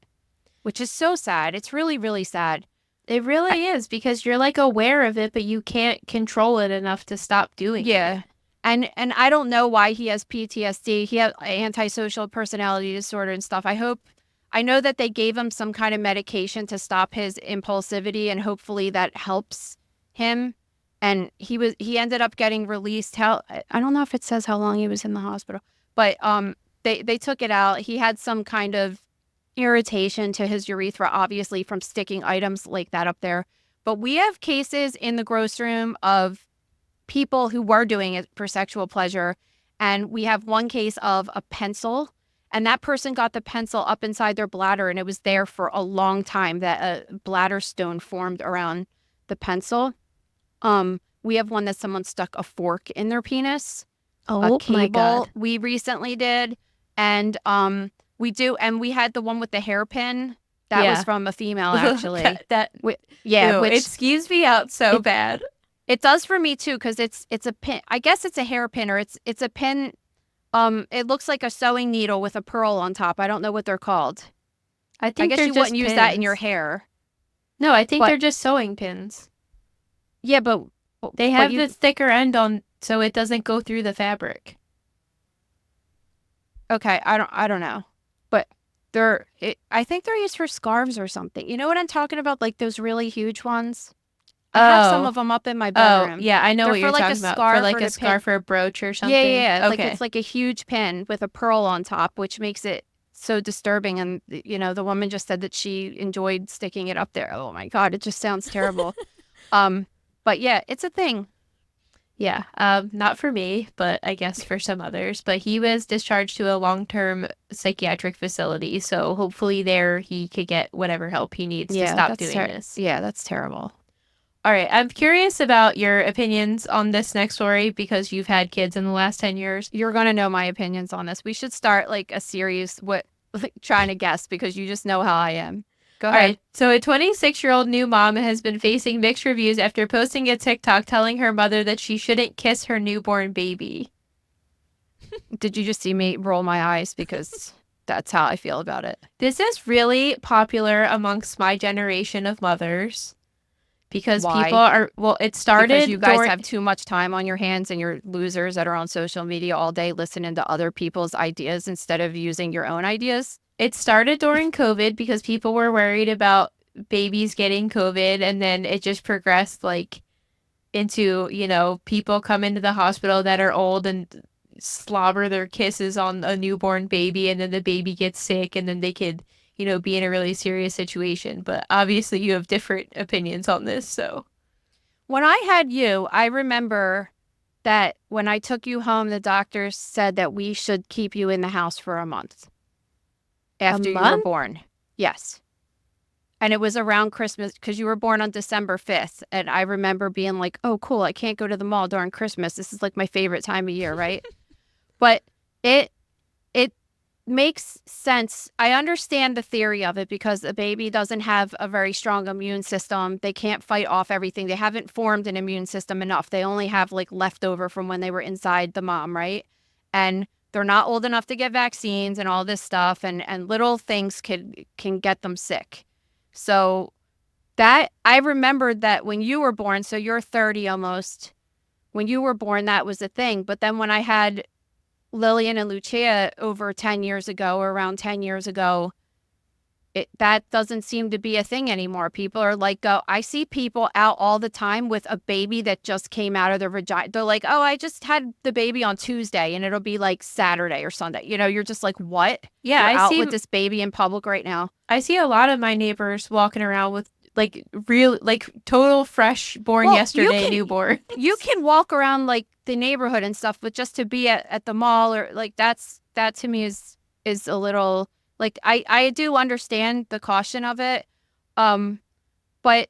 which is so sad. It's really, really sad. It really is, because you're like aware of it, but you can't control it enough to stop doing it. Yeah. And I don't know why he has PTSD. He has antisocial personality disorder and stuff. I know that they gave him some kind of medication to stop his impulsivity, and hopefully that helps him. And he ended up getting released. I don't know if it says how long he was in the hospital, but they took it out. He had some kind of irritation to his urethra, obviously from sticking items like that up there. But we have cases in the gross room of people who were doing it for sexual pleasure. And we have one case of a pencil, and that person got the pencil up inside their bladder, and it was there for a long time, that a bladder stone formed around the pencil. We have one that someone stuck a fork in their penis. Oh a cable my God. we recently did. And we had the one with the hairpin. That was from a female, actually. Ew, which it skews me out so bad. it does for me too, because it's a pin. I guess it's a hairpin, or it's a pin. It looks like a sewing needle with a pearl on top. I don't know what they're called. I think guess they're you just wouldn't use that in pins. your hair. No, I think But- they're just sewing pins. Yeah, but They have the thicker end on, so it doesn't go through the fabric. Okay, I don't know, but I think they're used for scarves or something. You know what I'm talking about? Like those really huge ones. I have some of them up in my bedroom. Oh, yeah, I know They're what you're for, like, talking a about. scarf For like or a to scarf or a brooch or something. Yeah. Like Okay. it's like a huge pin with a pearl on top, which makes it so disturbing. And the woman just said that she enjoyed sticking it up there. Oh my God, it just sounds terrible. But yeah, it's a thing. Yeah, not for me, but I guess for some others. But he was discharged to a long-term psychiatric facility, so hopefully there he could get whatever help he needs to stop doing this. Yeah, that's terrible. All right, I'm curious about your opinions on this next story because you've had kids in the last 10 years. You're gonna know my opinions on this. We should start like a series trying to guess, because you just know how I am. Go All ahead. right, so a 26-year-old new mom has been facing mixed reviews after posting a TikTok telling her mother that she shouldn't kiss her newborn baby. Did you just see me roll my eyes? Because that's how I feel about it. This is really popular amongst my generation of mothers because Why? people are, well, it started Because you guys during- have too much time on your hands, and you're losers that are on social media all day listening to other people's ideas instead of using your own ideas. It started during COVID because people were worried about babies getting COVID, and then it just progressed like into, people come into the hospital that are old and slobber their kisses on a newborn baby, and then the baby gets sick, and then they could, be in a really serious situation. But obviously you have different opinions on this, so. When I had you, I remember that when I took you home, the doctors said that we should keep you in the house for a month after you were month? born. Yes. And it was around Christmas, because you were born on December 5th. And I remember being like, oh, cool, I can't go to the mall during Christmas. This is like my favorite time of year, right? But it makes sense. I understand the theory of it, because a baby doesn't have a very strong immune system. They can't fight off everything. They haven't formed an immune system enough. They only have like leftover from when they were inside the mom, right? And they're not old enough to get vaccines and all this stuff, and little things can get them sick. So that, I remembered that when you were born, so you're 30 almost, when you were born, that was a thing. But then when I had Lillian and Lucia over 10 years ago, or around 10 years ago, that doesn't seem to be a thing anymore. People are like, I see people out all the time with a baby that just came out of their vagina. They're like, oh, I just had the baby on Tuesday, and it'll be like Saturday or Sunday. You're just like, what? Yeah, You're I out see with this baby in public right now. I see a lot of my neighbors walking around with like real, like total fresh born Well, yesterday newborn. You can walk around like the neighborhood and stuff, but just to be at the mall, or like that to me is a little, like, I do understand the caution of it. But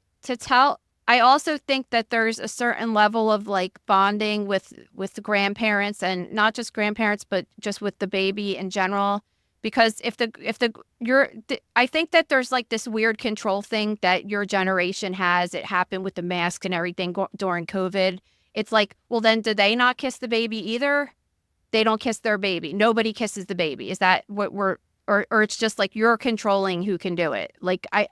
I also think that there's a certain level of like bonding with the grandparents, and not just grandparents, but just with the baby in general, Because I think that there's like this weird control thing that your generation has. It happened with the mask and everything during COVID. It's like, well, then do they not kiss the baby either? They don't kiss their baby. Nobody kisses the baby. Is that what or it's just like you're controlling who can do it? Like, I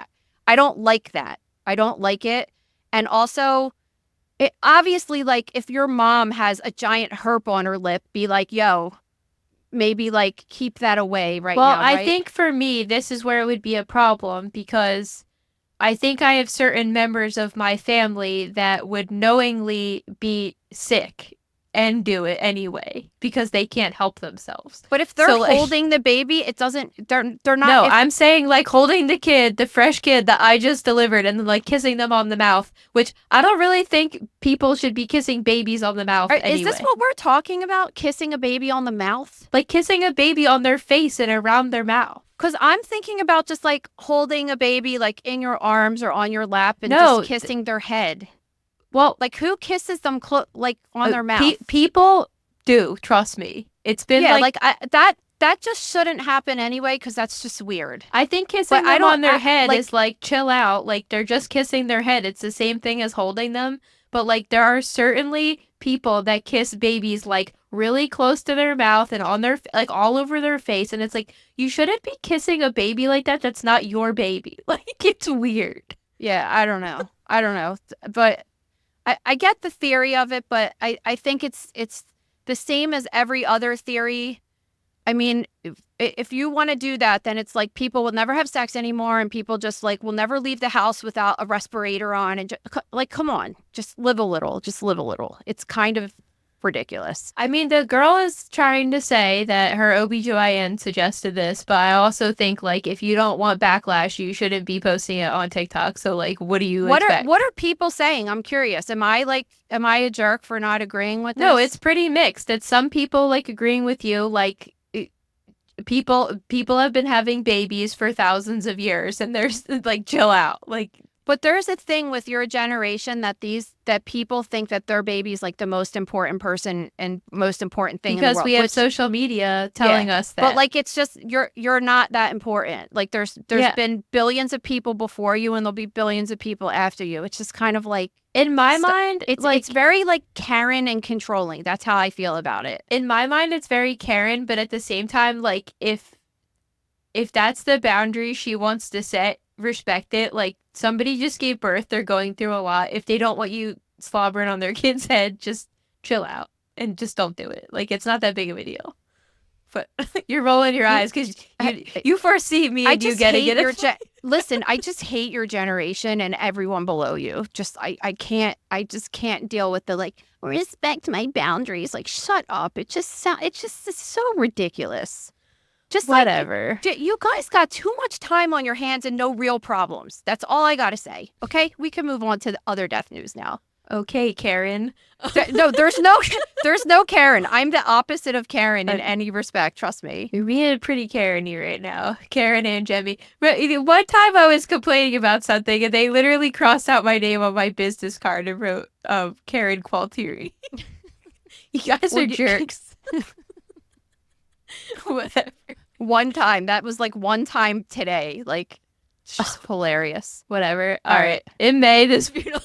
don't like that. I don't like it. And also, it obviously, like, if your mom has a giant herp on her lip, be like, yo, maybe like keep that away now. Well, I right? think for me, this is where it would be a problem because I think I have certain members of my family that would knowingly be sick and do it anyway because they can't help themselves. But if they're holding the baby, it doesn't. They're not. No, I'm saying like holding the kid, the fresh kid that I just delivered, and like kissing them on the mouth, which I don't really think people should be kissing babies on the mouth. Anyway. Is this what we're talking about? Kissing a baby on the mouth? Like kissing a baby on their face and around their mouth. Because I'm thinking about just like holding a baby like in your arms or on your lap and just kissing their head. Well, like who kisses them like on their mouth? People do, trust me. It's been that just shouldn't happen anyway because that's just weird. I think kissing them on their head is like chill out. Like they're just kissing their head. It's the same thing as holding them. But like there are certainly people that kiss babies like really close to their mouth and on their like all over their face, and it's like you shouldn't be kissing a baby like that. That's not your baby. Like it's weird. Yeah, I don't know, but. I get the theory of it, but I think it's the same as every other theory. I mean, if you want to do that, then it's like people will never have sex anymore and people just like will never leave the house without a respirator on. And like, come on, just live a little. It's kind of ridiculous. I mean, the girl is trying to say that her OBGYN suggested this, but I also think like if you don't want backlash, you shouldn't be posting it on TikTok. So like, what do you expect? What are people saying? I'm curious. Am I a jerk for not agreeing with this? No, it's pretty mixed. It's some people like agreeing with you, like people have been having babies for thousands of years and there's like chill out. Like but there's a thing with your generation that people think that their baby is like the most important person and most important thing because in the world, we have social media telling us that. But like it's just you're not that important. Like there's been billions of people before you and there'll be billions of people after you. It's just kind of like in my mind, it's very like Karen and controlling. That's how I feel about it. In my mind, it's very Karen, but at the same time, like if that's the boundary she wants to set, respect it. Like somebody just gave birth, they're going through a lot. If they don't want you slobbering on their kid's head, just chill out and just don't do it. Like it's not that big of a deal. But you're rolling your eyes because you foresee me and you getting it. Listen, I just hate your generation and everyone below you. I just can't deal with the like respect my boundaries. Like shut up. It's just so ridiculous. Just whatever. Like, you guys got too much time on your hands and no real problems. That's all I got to say. Okay, we can move on to the other death news now. Okay, Karen. No, there's no Karen. I'm the opposite of Karen in any respect. Trust me. You're being pretty Karen-y right now, Karen and Jemmy. One time I was complaining about something and they literally crossed out my name on my business card and wrote Karen Qualtieri. You guys are jerks. Whatever. One time. That was like one time today. Like, it's just hilarious. Whatever. All right. In May, this funeral...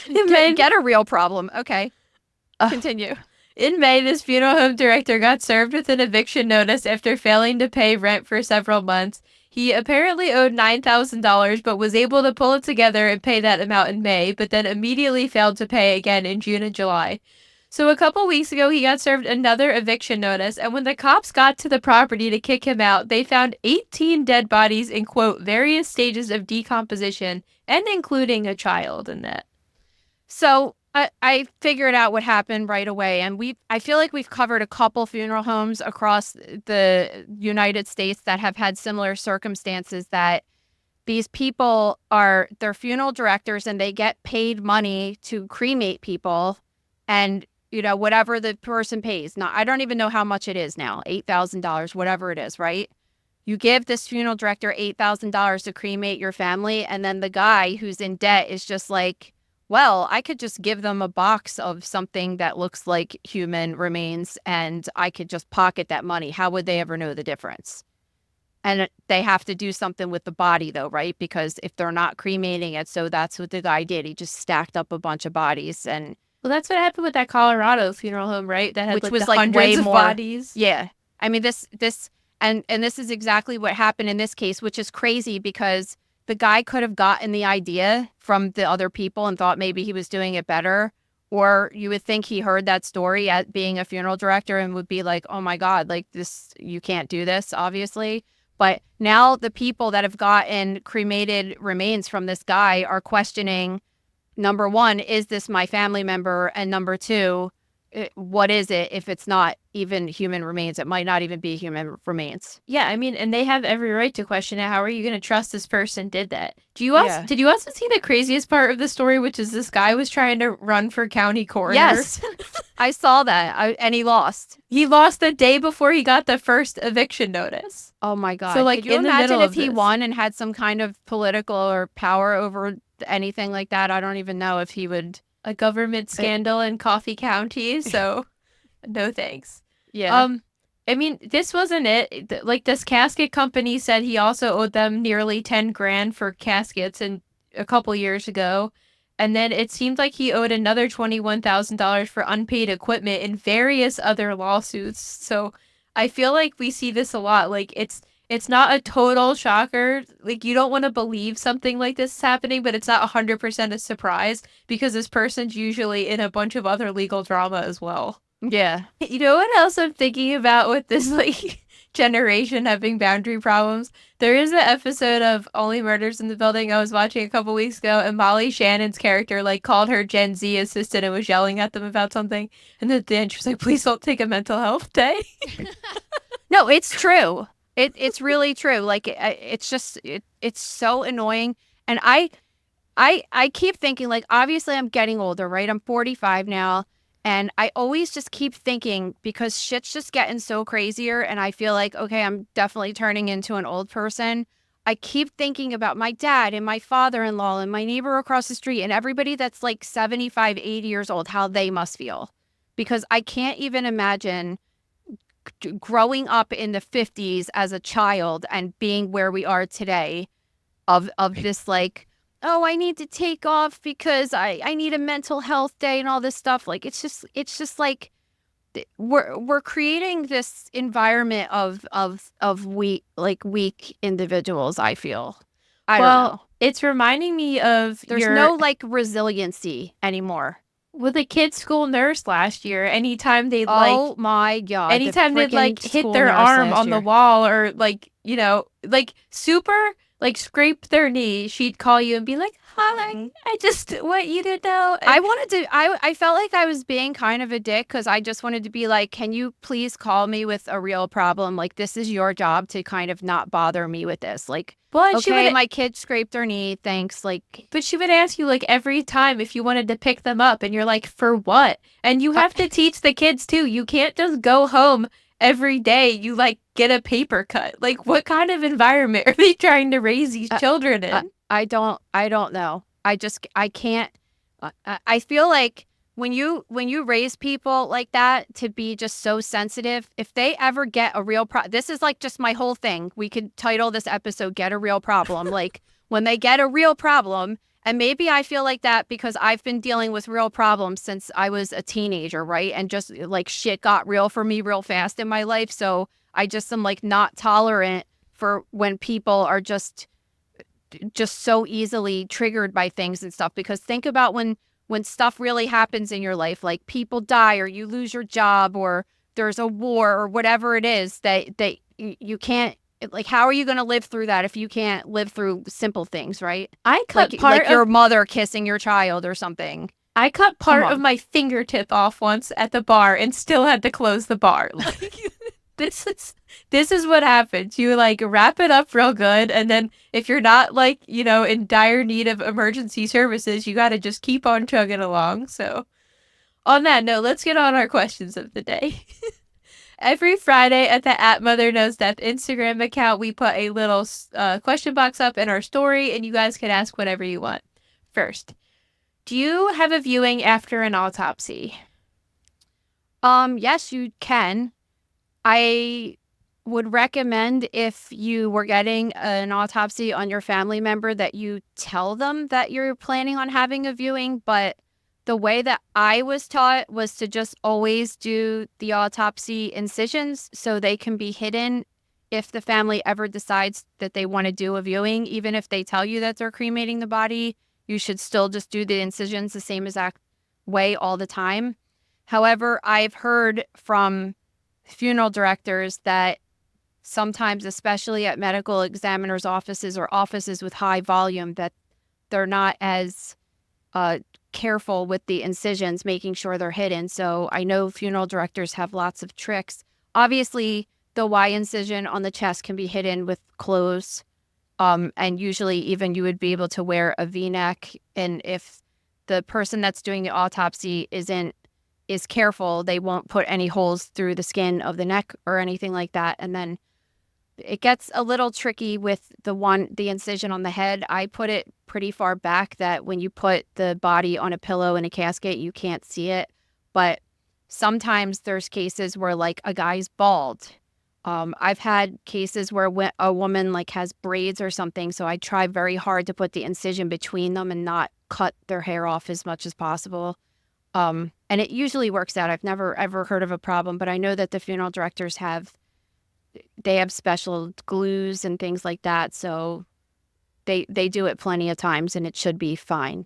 Get a real problem. Okay. Continue. In May, this funeral home director got served with an eviction notice after failing to pay rent for several months. He apparently owed $9,000, but was able to pull it together and pay that amount in May, but then immediately failed to pay again in June and July. So a couple weeks ago, he got served another eviction notice, and when the cops got to the property to kick him out, they found 18 dead bodies in, quote, various stages of decomposition, and including a child in that. So I figured out what happened right away, and I feel like we've covered a couple funeral homes across the United States that have had similar circumstances that these people they're funeral directors and they get paid money to cremate people and, you know, whatever the person pays. Now, I don't even know how much it is now, $8,000, whatever it is, right? You give this funeral director $8,000 to cremate your family, and then the guy who's in debt is just like, well, I could just give them a box of something that looks like human remains and I could just pocket that money. How would they ever know the difference? And they have to do something with the body, though, right? Because if they're not cremating it, so that's what the guy did. He just stacked up a bunch of bodies, and Well, that's what happened with that Colorado funeral home, right? That had which like was the like hundreds way of more bodies. Yeah, I mean and this is exactly what happened in this case, which is crazy because the guy could have gotten the idea from the other people and thought maybe he was doing it better. Or you would think he heard that story at being a funeral director and would be like, oh my God, like this, you can't do this, obviously. But now the people that have gotten cremated remains from this guy are questioning, number one, is this my family member? And number two, what is it if it's not even human remains? It might not even be human remains. Yeah, I mean, and they have every right to question it. How are you going to trust this person did that? Did you also see the craziest part of the story, which is this guy was trying to run for county coroner? Yes, I saw that, and he lost. He lost the day before he got the first eviction notice. Oh my God. So, like, could you in the imagine middle if of he this. won and had some kind of political or power over anything like that? I don't even know if he would. A government scandal in Coffee County, so no thanks. Yeah. I mean, this wasn't it. Like, this casket company said he also owed them nearly 10 grand for caskets a couple years ago. And then it seemed like he owed another $21,000 for unpaid equipment in various other lawsuits. So I feel like we see this a lot. Like, it's not a total shocker. Like, you don't want to believe something like this is happening, but it's not 100% a surprise because this person's usually in a bunch of other legal drama as well. Yeah. You know what else I'm thinking about with this, like, generation having boundary problems? There is an episode of Only Murders in the Building I was watching a couple weeks ago, and Molly Shannon's character, like, called her Gen Z assistant and was yelling at them about something. And then at the end, she was like, please don't take a mental health day. No, it's true. It's really true. Like it's just it's so annoying, and I keep thinking, like, obviously I'm getting older, right? I'm 45 now, and I always just keep thinking, because shit's just getting so crazier, and I feel like, okay, I'm definitely turning into an old person. I keep thinking about my dad and my father-in-law and my neighbor across the street and everybody that's like 75, 80 years old, how they must feel, because I can't even imagine growing up in the 50s as a child and being where we are today of this, like, oh, I need to take off because I need a mental health day and all this stuff. Like, it's just like we're creating this environment of weak individuals, I feel. I don't know. It's reminding me of There's no like resiliency anymore. With a kid's school nurse last year, anytime they'd Oh my God. anytime they'd like hit their arm on the wall or like, you know, like super like scrape their knee, she'd call you and be like, hi, I just want you to know. I felt like I was being kind of a dick because I just wanted to be like, can you please call me with a real problem? Like, this is your job to kind of not bother me with this. Like, well, okay, my kid scraped their knee, thanks. Like, but she would ask you like every time if you wanted to pick them up, and you're like, for what? And you have to teach the kids too. You can't just go home every day you like get a paper cut. Like, what kind of environment are they trying to raise these children in? I don't know. I can't. I feel like when you raise people like that to be just so sensitive, if they ever get a real this is like just my whole thing. We could title this episode "Get a Real Problem." Like, when they get a real problem, and maybe I feel like that because I've been dealing with real problems since I was a teenager, right? And just like shit got real for me real fast in my life, so I just am like not tolerant for when people are just so easily triggered by things and stuff. Because think about when stuff really happens in your life, like people die or you lose your job or there's a war or whatever it is that you can't, like, how are you going to live through that if you can't live through simple things, right? I cut like your mother kissing your child or something. I cut part of my fingertip off once at the bar and still had to close the bar. Like, this is what happens. You like wrap it up real good, and then if you're not like, you know, in dire need of emergency services, you got to just keep on chugging along. So on that note, let's get on our questions of the day. Every Friday at the @MotherKnowsDeath Instagram account, we put a little question box up in our story, and you guys can ask whatever you want. First, do you have a viewing after an autopsy? Yes, you can. I would recommend if you were getting an autopsy on your family member that you tell them that you're planning on having a viewing. But the way that I was taught was to just always do the autopsy incisions so they can be hidden if the family ever decides that they want to do a viewing. Even if they tell you that they're cremating the body, you should still just do the incisions the same exact way all the time. However, I've heard from funeral directors that sometimes, especially at medical examiners' offices or offices with high volume, that they're not as careful with the incisions, making sure they're hidden. So I know funeral directors have lots of tricks. Obviously, the Y incision on the chest can be hidden with clothes. And usually even you would be able to wear a V-neck. And if the person that's doing the autopsy is careful, they won't put any holes through the skin of the neck or anything like that. And then it gets a little tricky with the incision on the head. I put it pretty far back that when you put the body on a pillow in a casket, you can't see it. But sometimes there's cases where like a guy's bald. I've had cases where a woman like has braids or something. So I try very hard to put the incision between them and not cut their hair off as much as possible. And it usually works out. I've never ever heard of a problem, but I know that the funeral directors have special glues and things like that. So they do it plenty of times and it should be fine.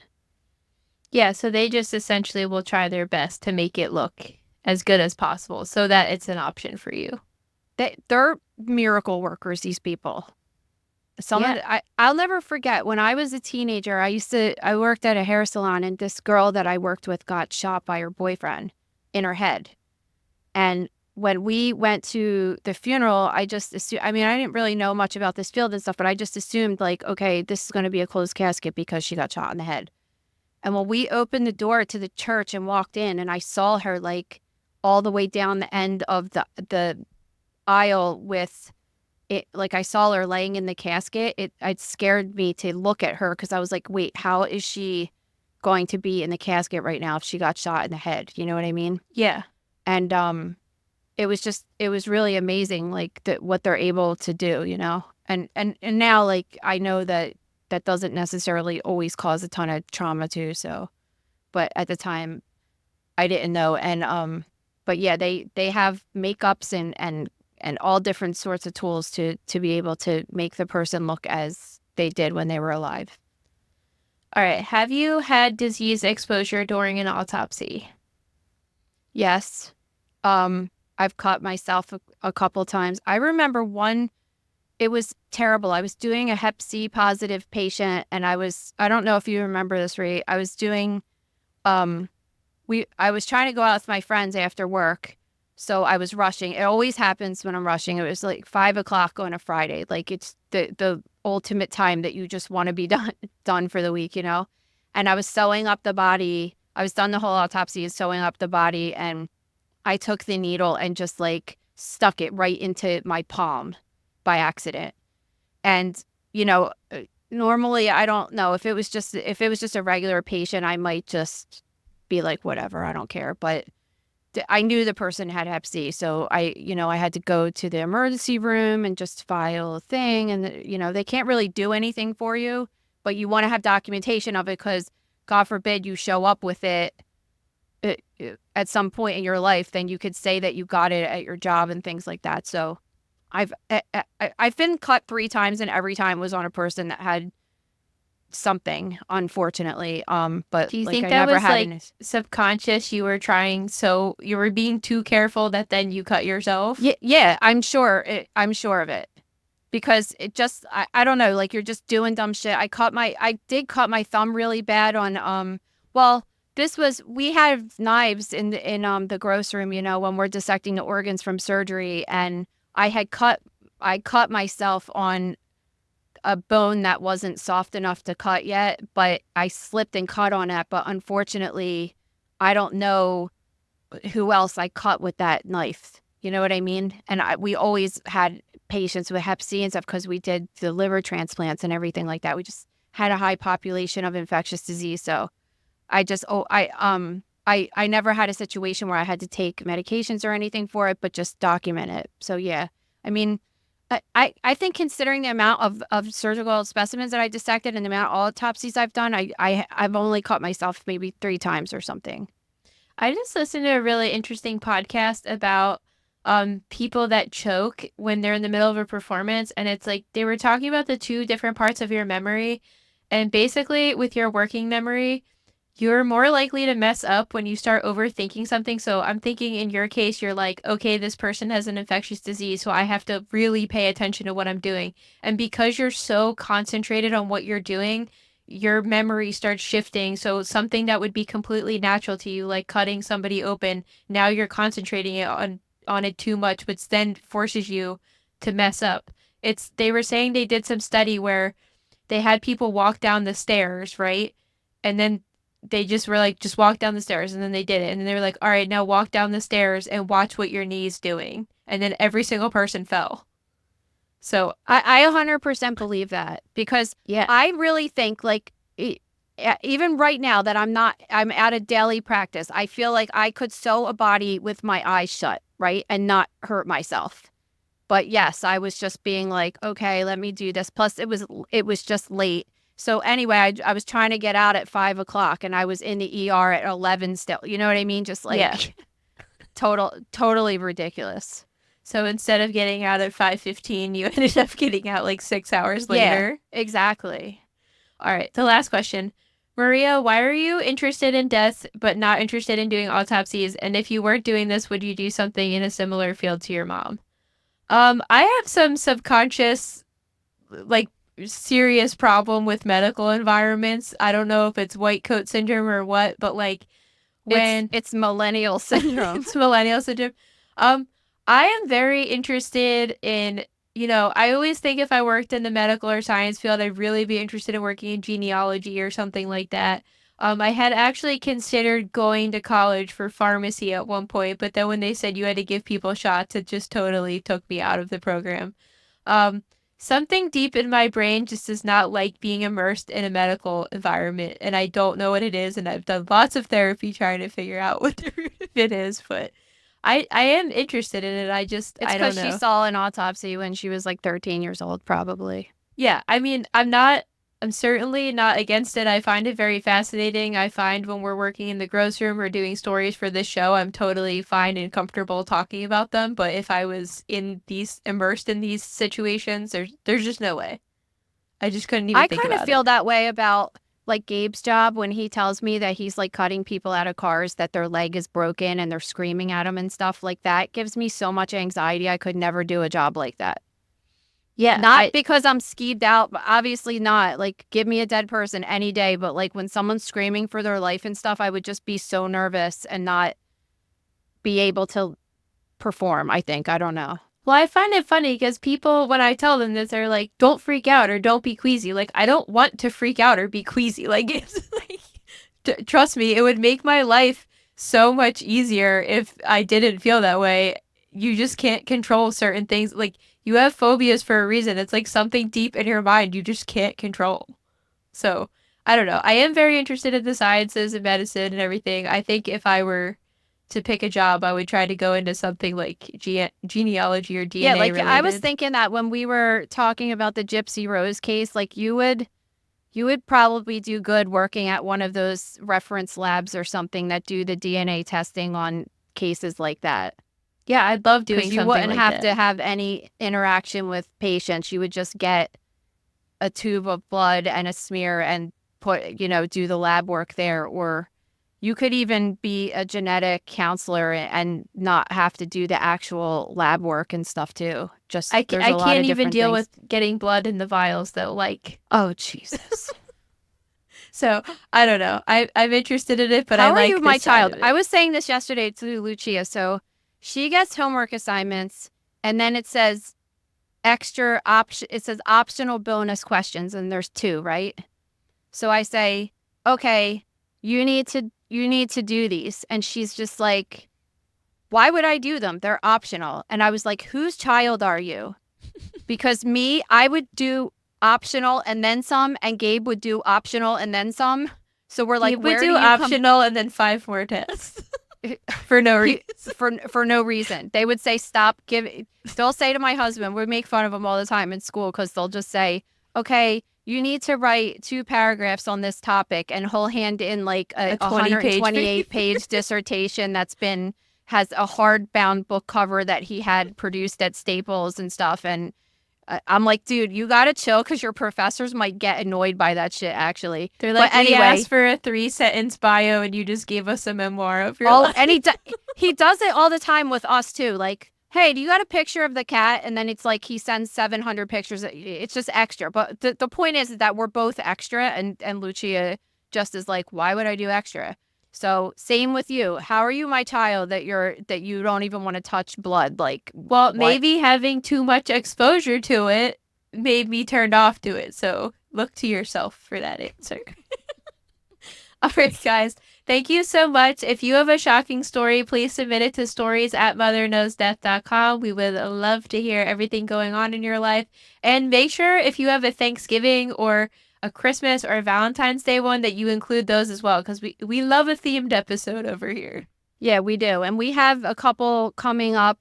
Yeah, so they just essentially will try their best to make it look as good as possible so that it's an option for you. They're miracle workers, these people. I'll never forget when I was a teenager, I worked at a hair salon and this girl that I worked with got shot by her boyfriend in her head. And when we went to the funeral, I just assumed, I didn't really know much about this field and stuff, but I just assumed like, okay, this is going to be a closed casket because she got shot in the head. And when we opened the door to the church and walked in and I saw her like all the way down the end of the aisle with it, like I saw her laying in the casket, it scared me to look at her because I was like, wait, how is she going to be in the casket right now if she got shot in the head? You know what I mean? Yeah. And it was really amazing, like what they're able to do, you know? And now like I know that doesn't necessarily always cause a ton of trauma too. So, but at the time I didn't know. And but yeah, they have makeups and all different sorts of tools to be able to make the person look as they did when they were alive. All right. Have you had disease exposure during an autopsy? Yes. I've cut myself a couple times. I remember one, it was terrible. I was doing a Hep C positive patient and I don't know if you remember this, Ree. I was doing, I was trying to go out with my friends after work. So I was rushing. It always happens when I'm rushing. It was like 5 o'clock on a Friday. Like it's the ultimate time that you just want to be done for the week, you know? And I was sewing up the body. I was done the whole autopsy and sewing up the body. And I took the needle and just like stuck it right into my palm by accident. And, you know, normally I don't know if it was just a regular patient, I might just be like, whatever, I don't care. But I knew the person had Hep C, so I had to go to the emergency room and just file a thing. And, they can't really do anything for you, but you want to have documentation of it because, God forbid, you show up with it at some point in your life, then you could say that you got it at your job and things like that. So I've been cut 3 times, and every time was on a person that had something, unfortunately. But do you like, think I that never was had like subconscious? You were being too careful that then you cut yourself? Yeah, I'm sure of it. Because it just, I don't know, like you're just doing dumb shit. I did cut my thumb really bad on, we have knives in the gross room, when we're dissecting the organs from surgery. And I cut myself on a bone that wasn't soft enough to cut yet, but I slipped and cut on it. But unfortunately, I don't know who else I cut with that knife. You know what I mean? And we always had patients with Hep C and stuff because we did the liver transplants and everything like that. We just had a high population of infectious disease. So I never had a situation where I had to take medications or anything for it, but just document it. So yeah, I mean, I think considering the amount of surgical specimens that I dissected and the amount of autopsies I've done, I've only caught myself maybe 3 times or something. I just listened to a really interesting podcast about people that choke when they're in the middle of a performance, and it's like they were talking about the 2 different parts of your memory, and basically with your working memory, you're more likely to mess up when you start overthinking something. So I'm thinking in your case, you're like, okay, this person has an infectious disease, so I have to really pay attention to what I'm doing. And because you're so concentrated on what you're doing, your memory starts shifting. So something that would be completely natural to you, like cutting somebody open, now you're concentrating it on it too much, which then forces you to mess up. They were saying they did some study where they had people walk down the stairs, right? And then they just were like, just walk down the stairs. And then they did it. And then they were like, all right, now walk down the stairs and watch what your knee's doing. And then every single person fell. So I 100% believe that, because yeah, I really think like even right now that I'm at a daily practice, I feel like I could sew a body with my eyes shut, right? And not hurt myself. But yes, I was just being like, okay, let me do this. Plus it was just late. So anyway, I was trying to get out at 5 o'clock and I was in the ER at 11 still. You know what I mean? Just like yeah. totally ridiculous. So instead of getting out at 5:15, you ended up getting out like 6 hours later. Yeah, exactly. All right. The last question. Maria, why are you interested in death but not interested in doing autopsies? And if you weren't doing this, would you do something in a similar field to your mom? I have some subconscious, like, serious problem with medical environments. I don't know if it's white coat syndrome or what, but like when it's millennial syndrome. It's millennial syndrome. I am very interested in, I always think if I worked in the medical or science field, I'd really be interested in working in genealogy or something like that. I had actually considered going to college for pharmacy at one point, but then when they said you had to give people shots, it just totally took me out of the program. Something deep in my brain just does not like being immersed in a medical environment, and I don't know what it is, and I've done lots of therapy trying to figure out what the root of it is, but I am interested in it. I don't know. It's because she saw an autopsy when she was like 13 years old, probably. Yeah, I mean, I'm certainly not against it. I find it very fascinating. I find when we're working in the gross room or doing stories for this show, I'm totally fine and comfortable talking about them. But if I was immersed in these situations, there's just no way. I just couldn't even think about it. I kind of feel that way about like Gabe's job when he tells me that he's like cutting people out of cars, that their leg is broken and they're screaming at him and stuff like that. Gives me so much anxiety. I could never do a job like that. Yeah. Not because I'm skeeved out, but obviously not. Like, give me a dead person any day. But like when someone's screaming for their life and stuff, I would just be so nervous and not be able to perform, I think. I don't know. Well, I find it funny because people, when I tell them this, they're like, don't freak out or don't be queasy. Like, I don't want to freak out or be queasy. Like, it's like, trust me, it would make my life so much easier if I didn't feel that way. You just can't control certain things. Like, you have phobias for a reason. It's like something deep in your mind you just can't control. So, I don't know. I am very interested in the sciences and medicine and everything. I think if I were to pick a job, I would try to go into something like genealogy or DNA related. I was thinking that when we were talking about the Gypsy Rose case, like you would probably do good working at one of those reference labs or something that do the DNA testing on cases like that. Yeah, I'd love doing something like that. You wouldn't have to have any interaction with patients. You would just get a tube of blood and a smear and do the lab work there. Or you could even be a genetic counselor and not have to do the actual lab work and stuff too. I can't even deal with getting blood in the vials though. Like, oh Jesus. So I don't know. I'm interested in it, but How are you, my child? I was saying this yesterday to Lucia. So she gets homework assignments, and then it says it says optional bonus questions, and there's 2, right? So I say, okay, you need to do these. And she's just like, why would I do them? They're optional. And I was like, whose child are you? Because I would do optional and then some, and Gabe would do optional and then some. So we're like, we do optional and then 5 more tests. for no reason. for no reason. They would say, stop giving. They'll say to my husband, we make fun of him all the time in school because they'll just say, okay, you need to write 2 paragraphs on this topic, and he'll hand in like a 128-page dissertation has a hardbound book cover that he had produced at Staples and stuff. And I'm like, dude, you got to chill because your professors might get annoyed by that shit, actually. They're like, but we anyway, asked for a 3-sentence bio and you just gave us a memoir of your life. And he does it all the time with us, too. Like, hey, do you got a picture of the cat? And then it's like he sends 700 pictures. It's just extra. But the point is that we're both extra. And Lucia just is like, why would I do extra? So same with you. How are you my child that you don't even want to touch blood? Like, well, what? Maybe having too much exposure to it made me turned off to it. So look to yourself for that answer. All right, guys. Thank you so much. If you have a shocking story, please submit it to stories@motherknowsdeath.com. We would love to hear everything going on in your life. And make sure if you have a Thanksgiving or a Christmas or a Valentine's Day one that you include those as well, because we love a themed episode over here. Yeah, we do. And we have a couple coming up,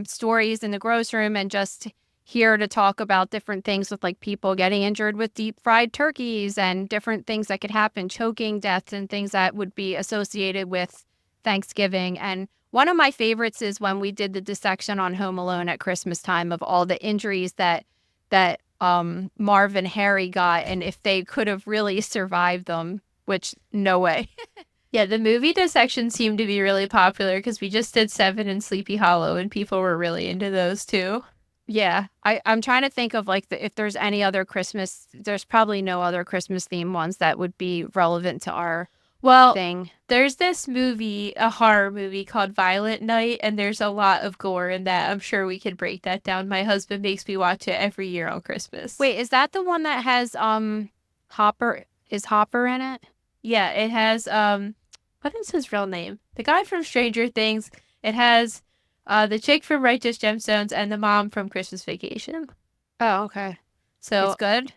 stories in the gross room, and just here to talk about different things with like people getting injured with deep fried turkeys and different things that could happen, choking deaths and things that would be associated with Thanksgiving. And one of my favorites is when we did the dissection on Home Alone at Christmas time of all the injuries that Marv and Harry got, and if they could have really survived them, which no way. Yeah, the movie dissection seemed to be really popular because we just did 7 and Sleepy Hollow, and people were really into those too. Yeah, I'm trying to think of like if there's any other Christmas. There's probably no other Christmas themed ones that would be relevant to our thing. There's this movie, a horror movie called Violent Night, and there's a lot of gore in that. I'm sure we could break that down. My husband makes me watch it every year on Christmas. Wait, is that the one that has Hopper? Is Hopper in it? Yeah, it has what is his real name? The guy from Stranger Things. It has the chick from Righteous Gemstones and the mom from Christmas Vacation. Oh, okay. So it's good.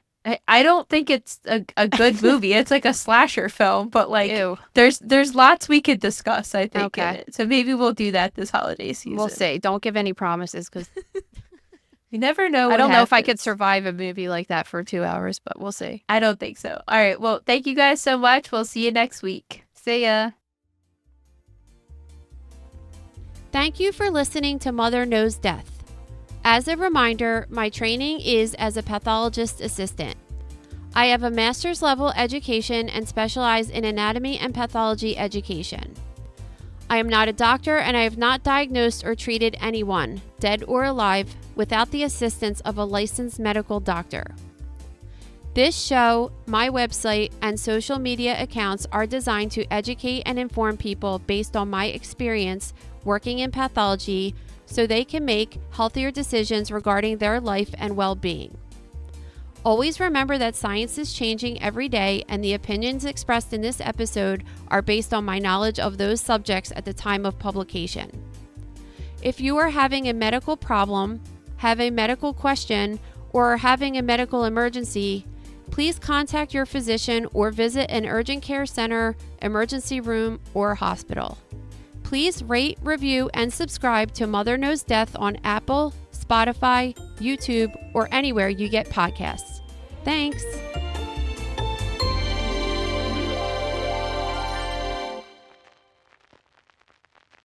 I don't think it's a good movie. It's like a slasher film, but like Ew. there's lots we could discuss, I think. Okay. In it. So maybe we'll do that this holiday season. We'll see. Don't give any promises because you never know. I don't know if I could survive a movie like that for 2 hours, but we'll see. I don't think so. All right. Well, thank you guys so much. We'll see you next week. See ya. Thank you for listening to Mother Knows Death. As a reminder, my training is as a pathologist assistant. I have a master's level education and specialize in anatomy and pathology education. I am not a doctor and I have not diagnosed or treated anyone, dead or alive, without the assistance of a licensed medical doctor. This show, my website, and social media accounts are designed to educate and inform people based on my experience working in pathology so they can make healthier decisions regarding their life and well-being. Always remember that science is changing every day and the opinions expressed in this episode are based on my knowledge of those subjects at the time of publication. If you are having a medical problem, have a medical question, or are having a medical emergency, please contact your physician or visit an urgent care center, emergency room, or hospital. Please rate, review, and subscribe to Mother Knows Death on Apple, Spotify, YouTube, or anywhere you get podcasts. Thanks.